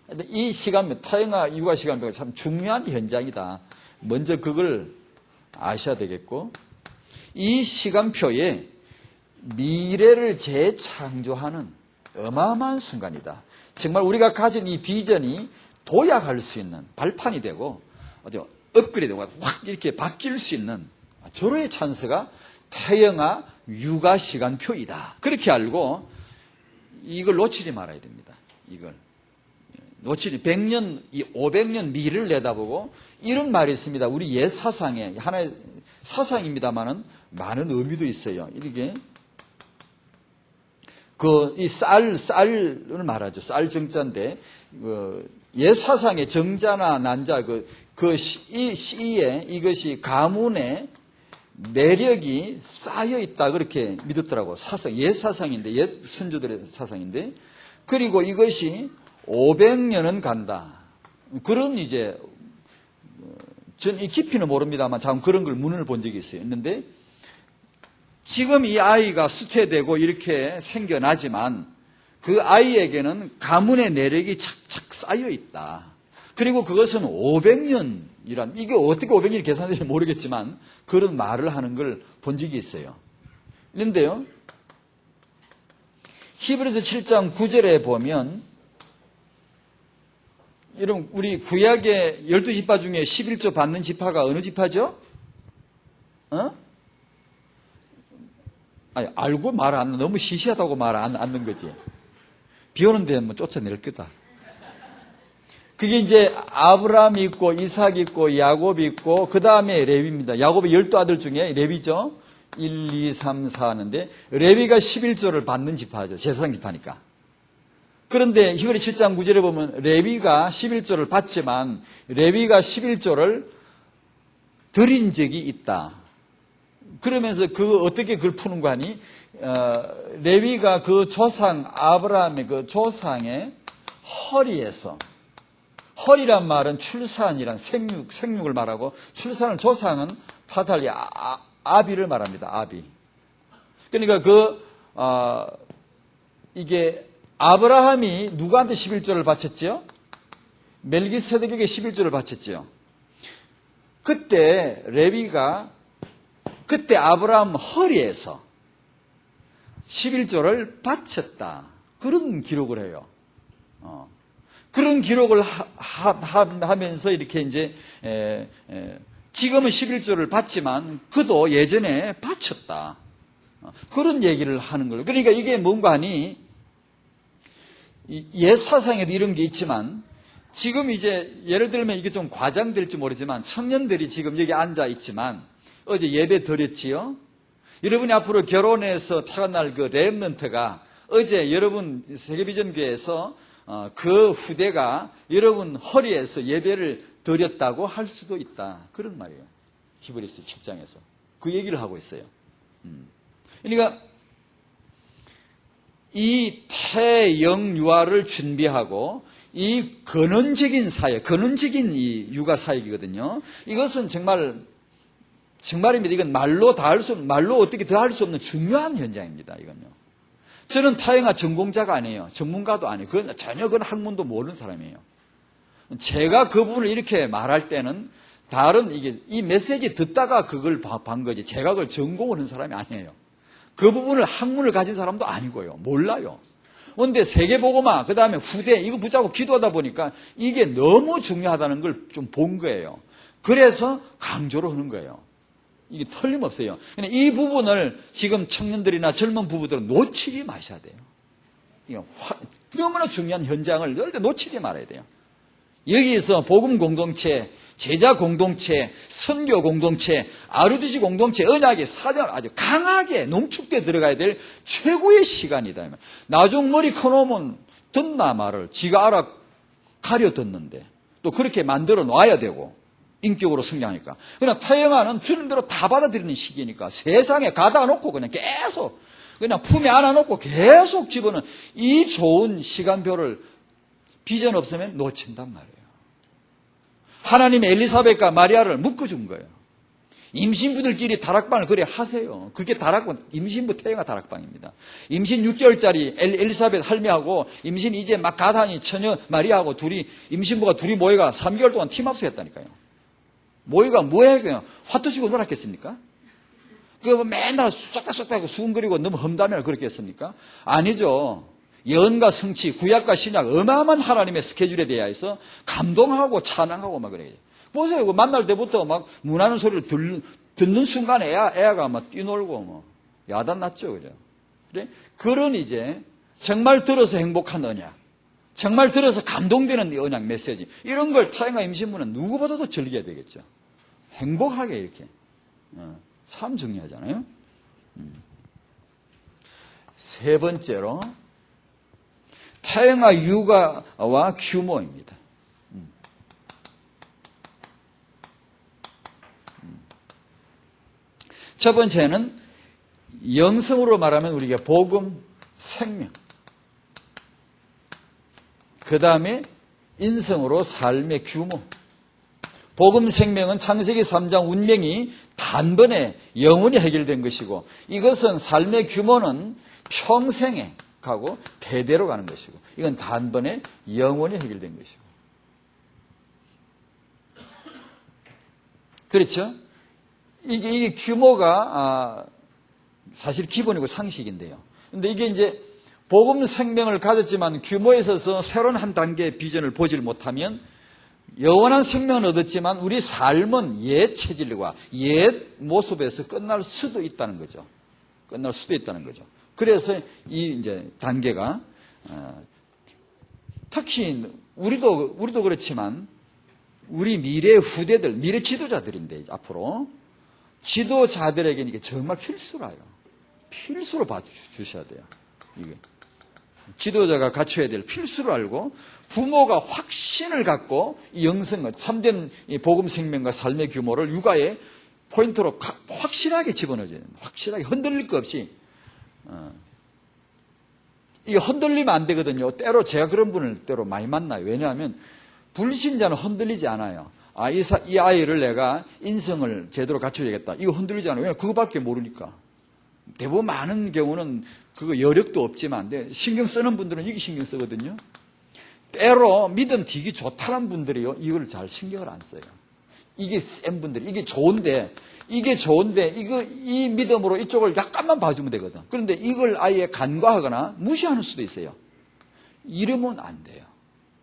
근데 이 시간표, 태영아 육아 시간표가 참 중요한 현장이다. 먼저 그걸 아셔야 되겠고, 이 시간표에 미래를 재창조하는 어마어마한 순간이다. 정말 우리가 가진 이 비전이 도약할 수 있는 발판이 되고, 업그레이드가 확 이렇게 바뀔 수 있는 절호의 찬스가 태영아 육아 시간표이다. 그렇게 알고 이걸 놓치지 말아야 됩니다. 이걸. 놓치지 100년, 500년 미래를 내다보고 이런 말이 있습니다. 우리 옛 사상에 하나의 사상입니다만은 많은 의미도 있어요. 이게 이 쌀을 말하죠. 쌀 정자인데 옛 사상의 정자나 난자 이 시에 이것이 가문의 내력이 쌓여 있다 그렇게 믿었더라고. 옛 사상인데 옛 선조들의 사상인데 그리고 이것이 500년은 간다. 그런 이제 전 이 깊이는 모릅니다만 참 그런 걸 문헌을 본 적이 있는데 지금 이 아이가 수태되고 이렇게 생겨나지만 그 아이에게는 가문의 내력이 착착 쌓여 있다. 그리고 그것은 500년이란, 이게 어떻게 500년이 계산될지 모르겠지만 그런 말을 하는 걸 본 적이 있어요. 그런데요, 히브리서 7장 9절에 보면, 여러분, 우리 구약의 12지파 중에 11조 받는 지파가 어느 지파죠? 아니, 알고 말 안, 너무 시시하다고 말 안 하는 거지. 비 오는 데는 뭐 쫓아낼 거다. 그게 이제 아브라함이 있고 이삭이 있고 야곱이 있고 그 다음에 레위입니다. 야곱의 12아들 중에 레위죠. 1, 2, 3, 4 하는데 레위가 11조를 받는 지파죠. 제사장 지파니까. 그런데 히브리 7장 9절에 보면 레위가 11조를 받지만 레위가 11조를 드린 적이 있다. 그러면서 어떻게 그걸 푸는 거 아니? 레위가 그 조상 아브라함의 그 조상의 허리에서, 허리란 말은 출산이란 생육을 말하고, 출산을 조상은 파탈리 아비를 말합니다. 아비. 그러니까 이게 아브라함이 누구한테 11조를 바쳤죠? 멜기세덱에게 11조를 바쳤죠. 그때 레위가 그때 아브라함 허리에서 11조를 바쳤다. 그런 기록을 해요. 그런 기록을 하면서 이렇게 이제 지금은 11조를 받지만 그도 예전에 바쳤다. 그런 얘기를 하는 거예요. 그러니까 이게 뭔가 하니 옛 사상에도 이런 게 있지만 지금 이제 예를 들면 이게 좀 과장될지 모르지만 청년들이 지금 여기 앉아 있지만 어제 예배 드렸지요. 여러분이 앞으로 결혼해서 태어날 그 렘넌트가 어제 여러분 세계비전교회에서 그 후대가 여러분 허리에서 예배를 드렸다고 할 수도 있다. 그런 말이에요. 히브리서 7장에서. 그 얘기를 하고 있어요. 그러니까 이 태영유아를 준비하고 이 근원적인 사역, 근원적인 이 육아 사역이거든요. 이것은 정말입니다. 이건 말로 어떻게 더 할 수 없는 중요한 현장입니다. 이건요. 저는 타영아 전공자가 아니에요. 전문가도 아니에요. 전혀 그건 학문도 모르는 사람이에요. 제가 그 부분을 이렇게 말할 때는 이 메시지 듣다가 그걸 반 거지. 제가 그걸 전공을 한 사람이 아니에요. 그 부분을 학문을 가진 사람도 아니고요. 몰라요. 그런데 세계보고마, 그 다음에 후대, 이거 붙잡고 기도하다 보니까 이게 너무 중요하다는 걸 좀 본 거예요. 그래서 강조를 하는 거예요. 이게 틀림없어요. 이 부분을 지금 청년들이나 젊은 부부들은 놓치지 마셔야 돼요. 이거 너무나 중요한 현장을 절대 놓치지 말아야 돼요. 여기에서 복음 공동체, 제자 공동체, 선교 공동체, 아르두시 공동체, 언약의 사정을 아주 강하게 농축돼 들어가야 될 최고의 시간이다. 나중 머리 커놓으면 듣나 말을 지가 알아 가려 듣는데 또 그렇게 만들어 놔야 되고 인격으로 성장하니까. 그냥 태영아는 주는 대로 다 받아들이는 시기니까 세상에 가다가 놓고 그냥 계속 그냥 품에 안아놓고 계속 집어넣는 이 좋은 시간표를 비전 없으면 놓친단 말이에요. 하나님이 엘리사벳과 마리아를 묶어준 거예요. 임신부들끼리 다락방을 그래 하세요. 그게 다락방, 임신부 태영아 다락방입니다. 임신 6개월짜리 엘리사벳 할매하고 임신 이제 막 가다니 처녀 마리아하고 임신부가 둘이 모여가 3개월 동안 팀합수 했다니까요. 모여가 뭐해 그냥 화투 치고 놀았겠습니까? 그 맨날 쏙닥쏙닥 수근거리고 너무 험담이라 그렇게 했습니까? 아니죠. 예언과 성취, 구약과 신약 어마어마한 하나님의 스케줄에 대해서 감동하고 찬양하고 막 그래요. 보세요. 만날 때부터 막 문하는 소리를 듣는 순간에 애가 막 뛰놀고 뭐 야단 났죠. 그죠? 그래? 그런 이제 정말 들어서 행복한 언약, 정말 들어서 감동되는 언약 메시지, 이런 걸 타영아 임신부는 누구보다도 즐겨야 되겠죠. 행복하게 이렇게. 참 중요하잖아요. 세 번째로 타영아 육아와 규모입니다. 첫 번째는 영성으로 말하면 우리가 복음, 생명. 그 다음에 인성으로 삶의 규모. 복음 생명은 창세기 3장 운명이 단번에 영원히 해결된 것이고, 이것은 삶의 규모는 평생에 가고 대대로 가는 것이고, 이건 단번에 영원히 해결된 것이고. 그렇죠? 이게 규모가 사실 기본이고 상식인데요. 근데 이게 이제 복음 생명을 가졌지만 규모에 있어서 새로운 한 단계의 비전을 보질 못하면 영원한 생명은 얻었지만 우리 삶은 옛 체질과 옛 모습에서 끝날 수도 있다는 거죠. 끝날 수도 있다는 거죠. 그래서 이 이제 단계가 특히 우리도 그렇지만 우리 미래 후대들, 미래 지도자들인데 앞으로 지도자들에게는 이게 정말 필수라요. 필수로 봐주셔야 돼요. 이게 지도자가 갖춰야 될 필수로 알고 부모가 확신을 갖고 이 영성과 참된 이 복음 생명과 삶의 규모를 육아에 포인트로 확실하게 집어넣어줘야 돼요. 확실하게 흔들릴 것 없이. 이게 흔들리면 안 되거든요. 때로 제가 그런 분을 때로 많이 만나요. 왜냐하면 불신자는 흔들리지 않아요. 이 아이를 내가 인성을 제대로 갖춰야겠다. 이거 흔들리지 않아요. 왜냐하면 그거밖에 모르니까. 대부분 많은 경우는 그거 여력도 없지만 신경 쓰는 분들은 이게 신경 쓰거든요. 때로 믿음 되게 좋다는 분들이요. 이걸 잘 신경을 안 써요. 이게 센 분들이, 이게 좋은데, 이 믿음으로 이쪽을 약간만 봐주면 되거든. 그런데 이걸 아예 간과하거나 무시하는 수도 있어요. 이러면 안 돼요.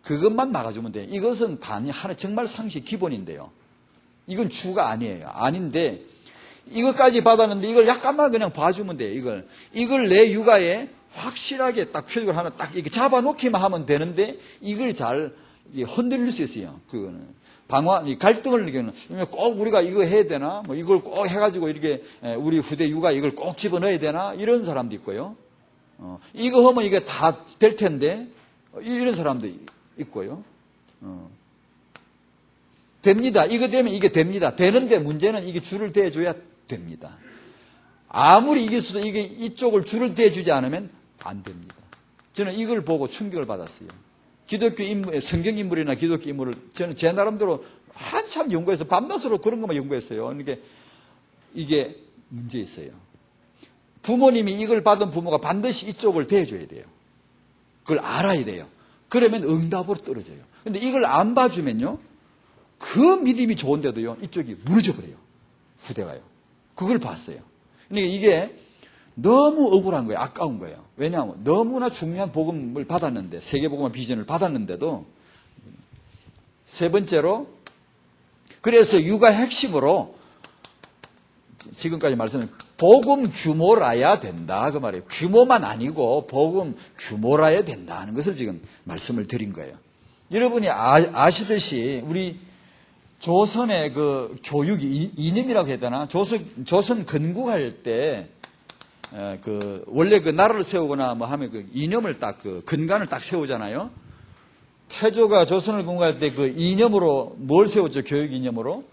그것만 막아주면 돼요. 이것은 단위 하나, 정말 상식 기본인데요. 이건 주가 아니에요. 아닌데, 이것까지 받았는데 이걸 약간만 그냥 봐주면 돼요. 이걸 내 육아에 확실하게 딱 표적을 하나 딱 이렇게 잡아놓기만 하면 되는데 이걸 잘 흔들릴 수 있어요. 그거는 갈등을 느끼는 꼭 우리가 이거 해야 되나? 뭐 이걸 꼭 해가지고 이렇게 우리 후대 육아 이걸 꼭 집어넣어야 되나? 이런 사람도 있고요. 이거 하면 이게 다 될 텐데 이런 사람도 있고요. 됩니다. 이거 되면 이게 됩니다. 되는데 문제는 이게 줄을 대줘야 됩니다. 아무리 이겼어도 이게 이쪽을 줄을 대주지 않으면 안 됩니다. 저는 이걸 보고 충격을 받았어요. 기독교 인물, 성경 인물이나 기독교 인물을 저는 제 나름대로 한참 연구해서 밤낮으로 그런 것만 연구했어요. 그러니까 이게 문제 있어요. 부모님이 이걸 받은 부모가 반드시 이쪽을 대줘야 돼요. 그걸 알아야 돼요. 그러면 응답으로 떨어져요. 근데 이걸 안 봐주면요. 그 믿음이 좋은데도요. 이쪽이 무너져버려요. 후대가요. 그걸 봤어요. 그러니까 이게 너무 억울한 거예요. 아까운 거예요. 왜냐하면 너무나 중요한 복음을 받았는데, 세계복음의 비전을 받았는데도, 세 번째로, 그래서 육아의 핵심으로 지금까지 말씀은 복음 규모라야 된다. 그 말이에요. 규모만 아니고 복음 규모라야 된다는 것을 지금 말씀을 드린 거예요. 여러분이 아시듯이 우리 조선의 그 교육이 이념이라고 해야 되나? 조선 건국할 때 원래 그 나라를 세우거나 뭐 하면 그 이념을 딱 근간을 딱 세우잖아요. 태조가 조선을 건국할 때 그 이념으로 뭘 세웠죠? 교육 이념으로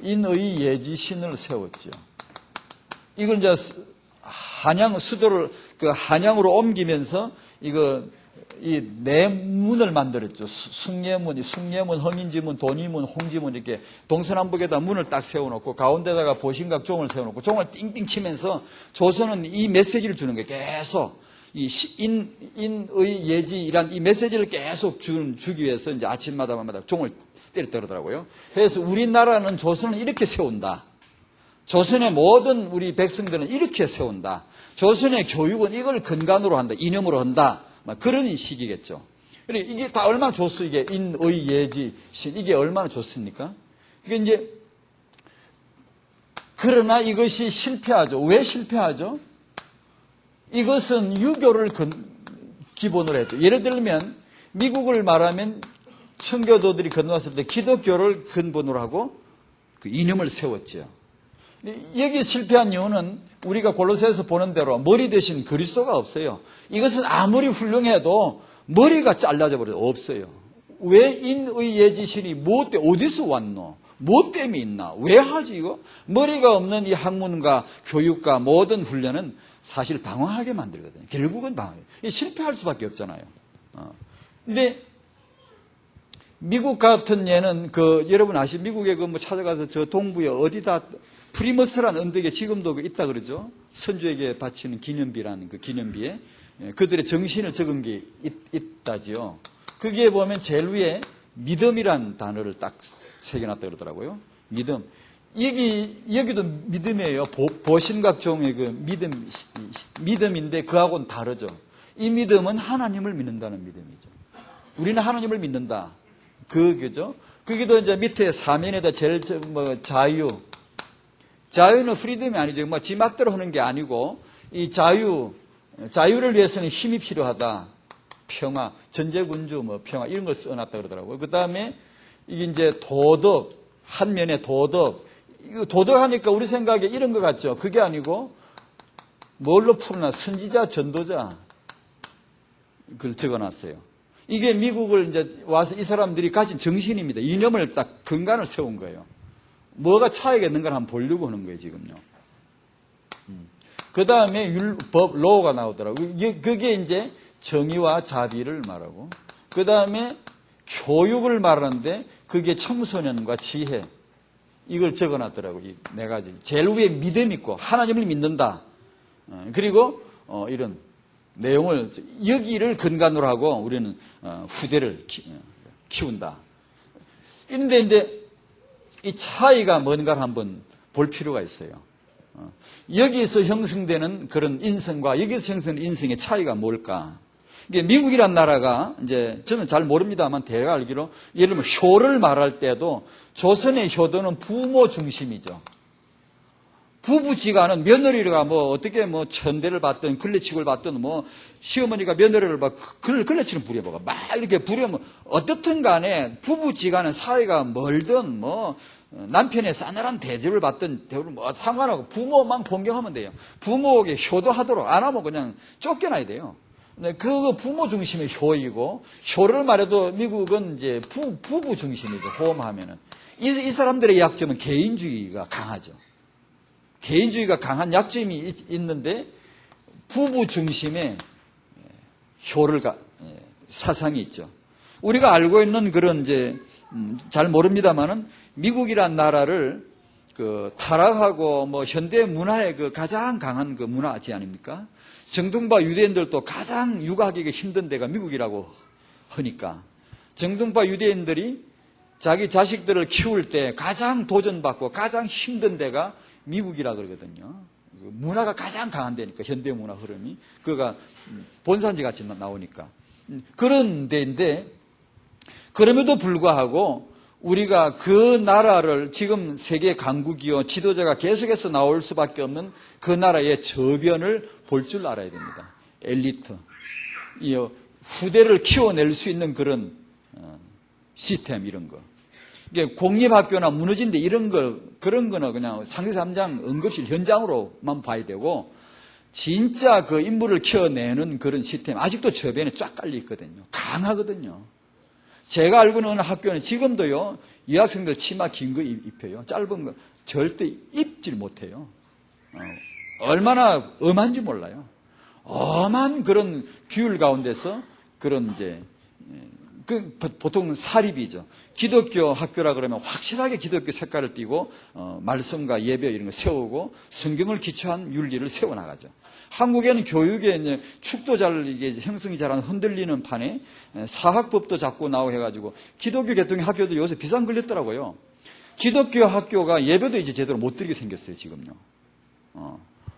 인의 예지 신을 세웠죠. 이걸 이제 수도를 한양으로 옮기면서 이 내문을 만들었죠. 숭례문, 허민지문, 돈이문, 홍지문 이렇게 동서남북에다 문을 딱 세워놓고 가운데다가 보신각 종을 세워놓고 종을 띵띵 치면서 조선은 이 메시지를 주는 거예요. 계속 이 인의 예지이란 이 메시지를 계속 주기 위해서 이제 아침마다 밤마다 종을 때렸다 그러더라고요. 그래서 우리나라는 조선을 이렇게 세운다. 조선의 모든 우리 백성들은 이렇게 세운다. 조선의 교육은 이걸 근간으로 한다. 이념으로 한다. 그런 식이겠죠. 그러니까 이게 다 얼마나 좋소, 이게 인의 예지 신 이게 얼마나 좋습니까? 이게 이제 그러나 이것이 실패하죠. 왜 실패하죠? 이것은 유교를 기본으로 했죠. 예를 들면 미국을 말하면 청교도들이 건너왔을 때 기독교를 근본으로 하고 그 이념을 세웠죠. 여기 실패한 이유는 우리가 골로새에서 보는 대로 머리 대신 그리스도가 없어요. 이것은 아무리 훌륭해도 머리가 잘라져 버려요. 없어요. 왜 인의 예지신이 어디서 왔노? 뭐 때문에 있나? 왜 하지 이거? 머리가 없는 이 학문과 교육과 모든 훈련은 사실 방황하게 만들거든요. 결국은 방황해요. 실패할 수밖에 없잖아요. 근데 미국 같은 예는 여러분 미국에 찾아가서 저 동부에 어디다 프리머스라는 언덕에 지금도 있다 그러죠. 선주에게 바치는 기념비라는 그 기념비에 그들의 정신을 적은 게 있다지요. 거기에 보면 제일 위에 믿음이란 단어를 딱 새겨놨다 그러더라고요. 믿음. 여기도 믿음이에요. 보신각종의 그 믿음인데 그하고는 다르죠. 이 믿음은 하나님을 믿는다는 믿음이죠. 우리는 하나님을 믿는다. 그죠? 그게도 이제 밑에 사면에다 제일 자유는 프리덤이 아니죠. 뭐 지 맘대로 하는 게 아니고 이 자유를 위해서는 힘이 필요하다. 평화, 전제군주 평화 이런 걸 써놨다 그러더라고요. 그 다음에 이게 이제 도덕, 한 면의 도덕. 이거 도덕하니까 우리 생각에 이런 것 같죠. 그게 아니고 뭘로 풀어놔? 선지자, 전도자. 그걸 적어놨어요. 이게 미국을 이제 와서 이 사람들이 가진 정신입니다. 이념을 딱 근간을 세운 거예요. 뭐가 차이가 있는 걸 한번 보려고 하는 거예요, 지금요. 그 다음에 법, 로가 나오더라고요. 그게 이제 정의와 자비를 말하고, 그 다음에 교육을 말하는데 그게 청소년과 지혜. 이걸 적어놨더라고요. 이 네 가지. 제일 위에 믿음 있고 하나님을 믿는다. 그리고 이런 내용을 여기를 근간으로 하고 우리는 후대를 키운다. 그런데 이제 이 차이가 뭔가를 한번 볼 필요가 있어요. 여기서 형성되는 그런 인성과 여기서 형성되는 인성의 차이가 뭘까? 이게 미국이란 나라가 이제 저는 잘 모릅니다만 대략 알기로 예를 들면 효를 말할 때도 조선의 효도는 부모 중심이죠. 부부지간은 며느리가 어떻게 천대를 받든 걸레치고를 받든 시어머니가 며느리를 걸레치는 부려먹어 막 이렇게 부려면 어떻든 간에 부부지간은 사이가 멀든 남편의 싸늘한 대접을 받든 대우를 상관하고 부모만 공경하면 돼요. 부모에게 효도하도록 안 하면 그냥 쫓겨나야 돼요. 그 부모 중심의 효이고 효를 말해도 미국은 이제 부부 중심이죠. 호험하면은 이 사람들의 약점은 개인주의가 강하죠. 개인주의가 강한 약점이 있는데 부부 중심의 효를 사상이 있죠. 우리가 알고 있는 그런 이제 잘 모릅니다만은 미국이란 나라를 타락하고 현대 문화의 가장 강한 문화지 아닙니까? 정등파 유대인들도 가장 육아하기가 힘든 데가 미국이라고 하니까 정등파 유대인들이 자기 자식들을 키울 때 가장 도전받고 가장 힘든 데가 미국이라 그러거든요. 문화가 가장 강한 데니까 현대 문화 흐름이 그가 본산지 같이 나오니까 그런 데인데 그럼에도 불구하고 우리가 그 나라를 지금 세계 강국이요 지도자가 계속해서 나올 수밖에 없는 그 나라의 저변을 볼 줄 알아야 됩니다. 엘리트, 후대를 키워낼 수 있는 그런 시스템 이런 거. 이게 공립학교나 무너진데 그런 거는 그냥 상세 3장 응급실 현장으로만 봐야 되고 진짜 그 인물을 키워내는 그런 시스템 아직도 저변에 쫙 깔려 있거든요. 강하거든요. 제가 알고 있는 학교는 지금도요, 여학생들 치마 긴 거 입혀요. 짧은 거 절대 입질 못해요. 얼마나 엄한지 몰라요. 엄한 그런 규율 가운데서 그런 이제, 보통 사립이죠. 기독교 학교라 그러면 확실하게 기독교 색깔을 띠고, 말씀과 예배 이런 거 세우고, 성경을 기초한 윤리를 세워나가죠. 한국에는 교육에 이제 축도 이게 형성이 잘 안 흔들리는 판에 사학법도 자꾸 나오고 해가지고 기독교 계통의 학교도 요새 비상 걸렸더라고요. 기독교 학교가 예배도 이제 제대로 못 드리게 생겼어요, 지금요.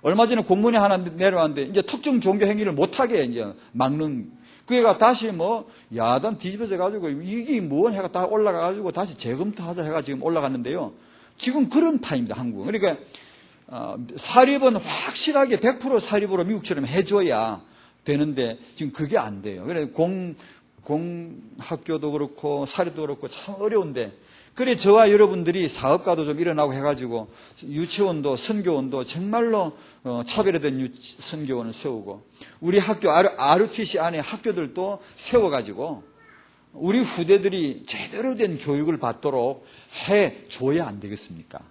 얼마 전에 공문이 하나 내려왔는데 이제 특정 종교 행위를 못하게 이제 막는 그애가 다시 야단 뒤집어져 가지고 이게 뭔 해가 다 올라가 가지고 다시 재검토하자 해가 지금 올라갔는데요. 지금 그런 파입니다, 한국은. 그러니까 사립은 확실하게 100% 사립으로 미국처럼 해줘야 되는데 지금 그게 안 돼요. 그래서 공학교도 그렇고 사립도 그렇고 참 어려운데 그래 저와 여러분들이 사업가도 좀 일어나고 해가지고 유치원도 선교원도 정말로 차별화된 선교원을 세우고 우리 학교 RUTC 안에 학교들도 세워가지고 우리 후대들이 제대로 된 교육을 받도록 해줘야 안 되겠습니까?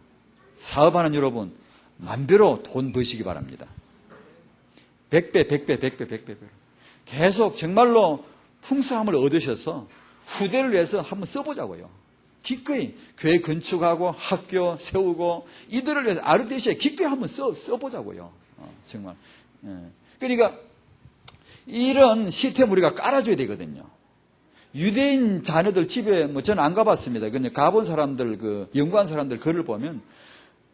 사업하는 여러분 만배로 돈 버시기 바랍니다. 100배. 계속 정말로 풍성함을 얻으셔서 후대를 위해서 한번 써보자고요. 기꺼이 교회 건축하고 학교 세우고 이들을 위해서 RUTC에 기꺼이 한번 써보자고요. 정말. 그러니까 이런 시스템 우리가 깔아줘야 되거든요. 유대인 자녀들 집에 저는 안 가봤습니다. 그냥 가본 사람들 연구한 사람들 글을 보면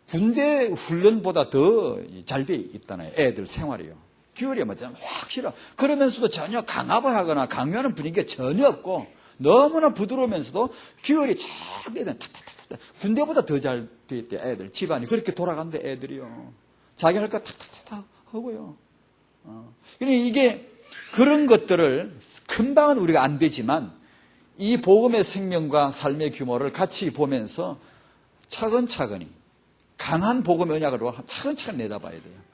군대 훈련보다 더 잘 돼 있다나요. 애들 생활이요. 규율이 뭐좀 확실하. 그러면서도 전혀 강압을 하거나 강요하는 분위기가 전혀 없고 너무나 부드러우면서도 규율이 쫙 돼야 돼. 군대보다 더 잘 돼 있대. 애들 집안이 그렇게 돌아간대. 애들이요. 자기 할 거 탁탁탁탁 하고요. 그러니까 이게 그런 것들을 금방은 우리가 안 되지만 이 복음의 생명과 삶의 규모를 같이 보면서 차근차근히 강한 복음의 언약으로 차근차근 내다봐야 돼요.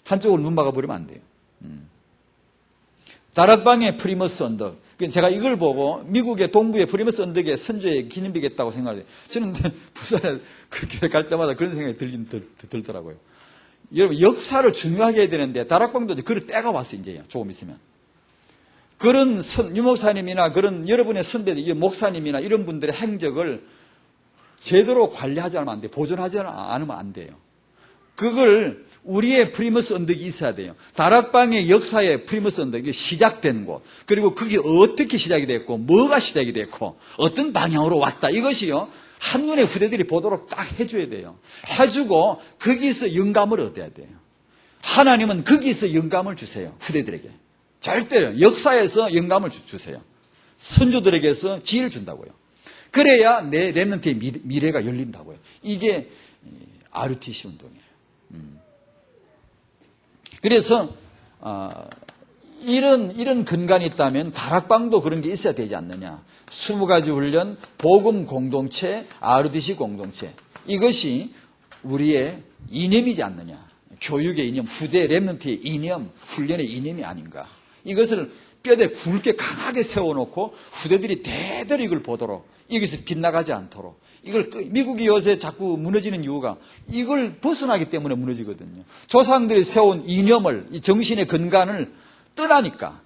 한쪽으로 눈 막아버리면 안 돼요. 다락방의 프리머스 언덕. 제가 이걸 보고 미국의 동부의 프리머스 언덕에 선조의 기념비겠다고 생각해요. 저는 부산에 그 교회 갈 때마다 그런 생각이 들더라고요. 여러분, 역사를 중요하게 해야 되는데 다락방도 그럴 때가 왔어요. 이제 조금 있으면. 그런 유목사님이나 그런 여러분의 선배들, 목사님이나 이런 분들의 행적을 제대로 관리하지 않으면 안 돼요. 보존하지 않으면 안 돼요. 그걸 우리의 프리머스 언덕이 있어야 돼요. 다락방의 역사의 프리머스 언덕이 시작된 곳, 그리고 그게 어떻게 시작이 됐고 뭐가 시작이 됐고 어떤 방향으로 왔다, 이것이요 한눈에 후대들이 보도록 딱 해줘야 돼요. 해주고 거기서 영감을 얻어야 돼요. 하나님은 거기서 영감을 주세요. 후대들에게 절대로 역사에서 영감을 주세요. 선조들에게서 지혜를 준다고요. 그래야 내 렘넌트의 미래가 열린다고요. 이게 RTC 운동이에요. 그래서 이런 근간이 있다면 다락방도 그런 게 있어야 되지 않느냐. 20가지 훈련, 복음 공동체, RTC 공동체, 이것이 우리의 이념이지 않느냐. 교육의 이념, 후대 렘넌트의 이념, 훈련의 이념이 아닌가. 이것을 뼈대 굵게 강하게 세워놓고 후대들이 대대로 이걸 보도록, 여기서 빗나가지 않도록. 이걸 미국이 요새 자꾸 무너지는 이유가 이걸 벗어나기 때문에 무너지거든요. 조상들이 세운 이념을, 이 정신의 근간을 떠나니까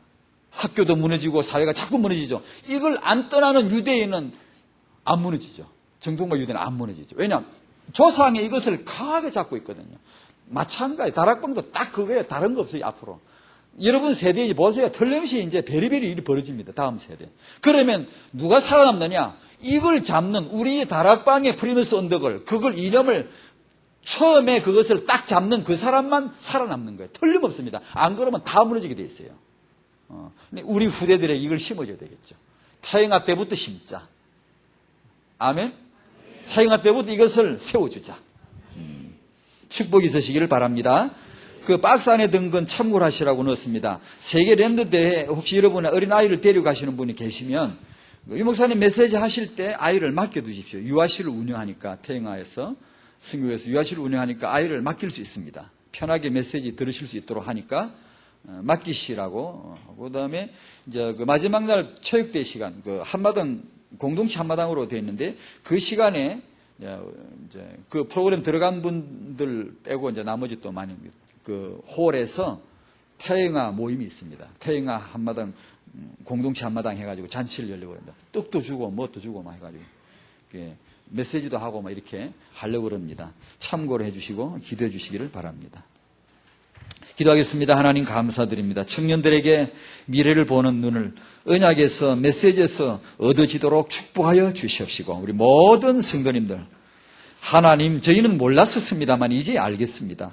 학교도 무너지고 사회가 자꾸 무너지죠. 이걸 안 떠나는 유대인은 안 무너지죠. 정통파 유대인은 안 무너지죠. 왜냐하면 조상이 이것을 강하게 잡고 있거든요. 마찬가지 다락방도 딱 그거예요. 다른 거 없어요. 앞으로 여러분 세대에 보세요. 틀림없이 이제 베리베리 일이 벌어집니다. 다음 세대. 그러면 누가 살아남느냐? 이걸 잡는 우리 다락방의 프리머스 언덕을, 그걸 이념을 처음에 그것을 딱 잡는 그 사람만 살아남는 거예요. 틀림없습니다. 안 그러면 다 무너지게 돼 있어요. 우리 후대들에게 이걸 심어줘야 되겠죠. 태영아 때부터 심자. 아멘? 태영아 때부터 이것을 세워주자. 축복이 있으시기를 바랍니다. 그 박스 안에 든 건 참고를 하시라고 넣었습니다. 세계 랜드 대회 혹시 여러분의 어린아이를 데려가시는 분이 계시면 유 목사님 메시지 하실 때 아이를 맡겨두십시오. 유아실을 운영하니까, 태영아에서 성교에서 유아실을 운영하니까 아이를 맡길 수 있습니다. 편하게 메시지 들으실 수 있도록 하니까 맡기시라고. 그 다음에 이제 그 마지막 날 체육대회 시간, 그 한마당 공동체 한마당으로 되어 있는데 그 시간에 이제 그 프로그램 들어간 분들 빼고 이제 나머지 또 많이 그 홀에서 태영아 모임이 있습니다. 태영아 한마당 공동체 한마당 해가지고 잔치를 열려고 합니다. 떡도 주고 뭣도 주고 막 해가지고 메시지도 하고 막 이렇게 하려고 합니다. 참고를 해주시고 기도해 주시기를 바랍니다. 기도하겠습니다. 하나님 감사드립니다. 청년들에게 미래를 보는 눈을 언약에서 메시지에서 얻어지도록 축복하여 주시옵시고, 우리 모든 성도님들, 하나님 저희는 몰랐었습니다만 이제 알겠습니다.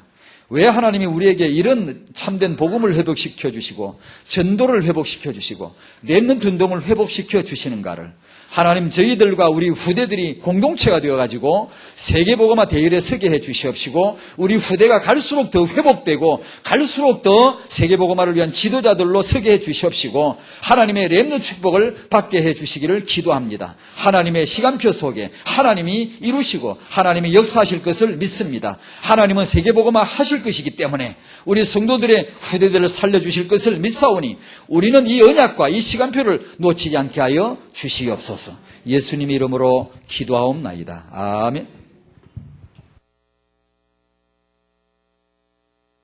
왜 하나님이 우리에게 이런 참된 복음을 회복시켜 주시고 전도를 회복시켜 주시고 렘넌트 운동을 회복시켜 주시는가를 하나님 저희들과 우리 후대들이 공동체가 되어가지고 세계복음화 대열에 서게 해 주시옵시고, 우리 후대가 갈수록 더 회복되고 갈수록 더 세계복음화를 위한 지도자들로 서게 해 주시옵시고 하나님의 렘넌트 축복을 받게 해 주시기를 기도합니다. 하나님의 시간표 속에 하나님이 이루시고 하나님이 역사하실 것을 믿습니다. 하나님은 세계복음화 하실 것이기 때문에 우리 성도들의 후대들을 살려주실 것을 믿사오니 우리는 이 언약과 이 시간표를 놓치지 않게 하여 주시옵소서. 예수님 이름으로 기도하옵나이다. 아멘.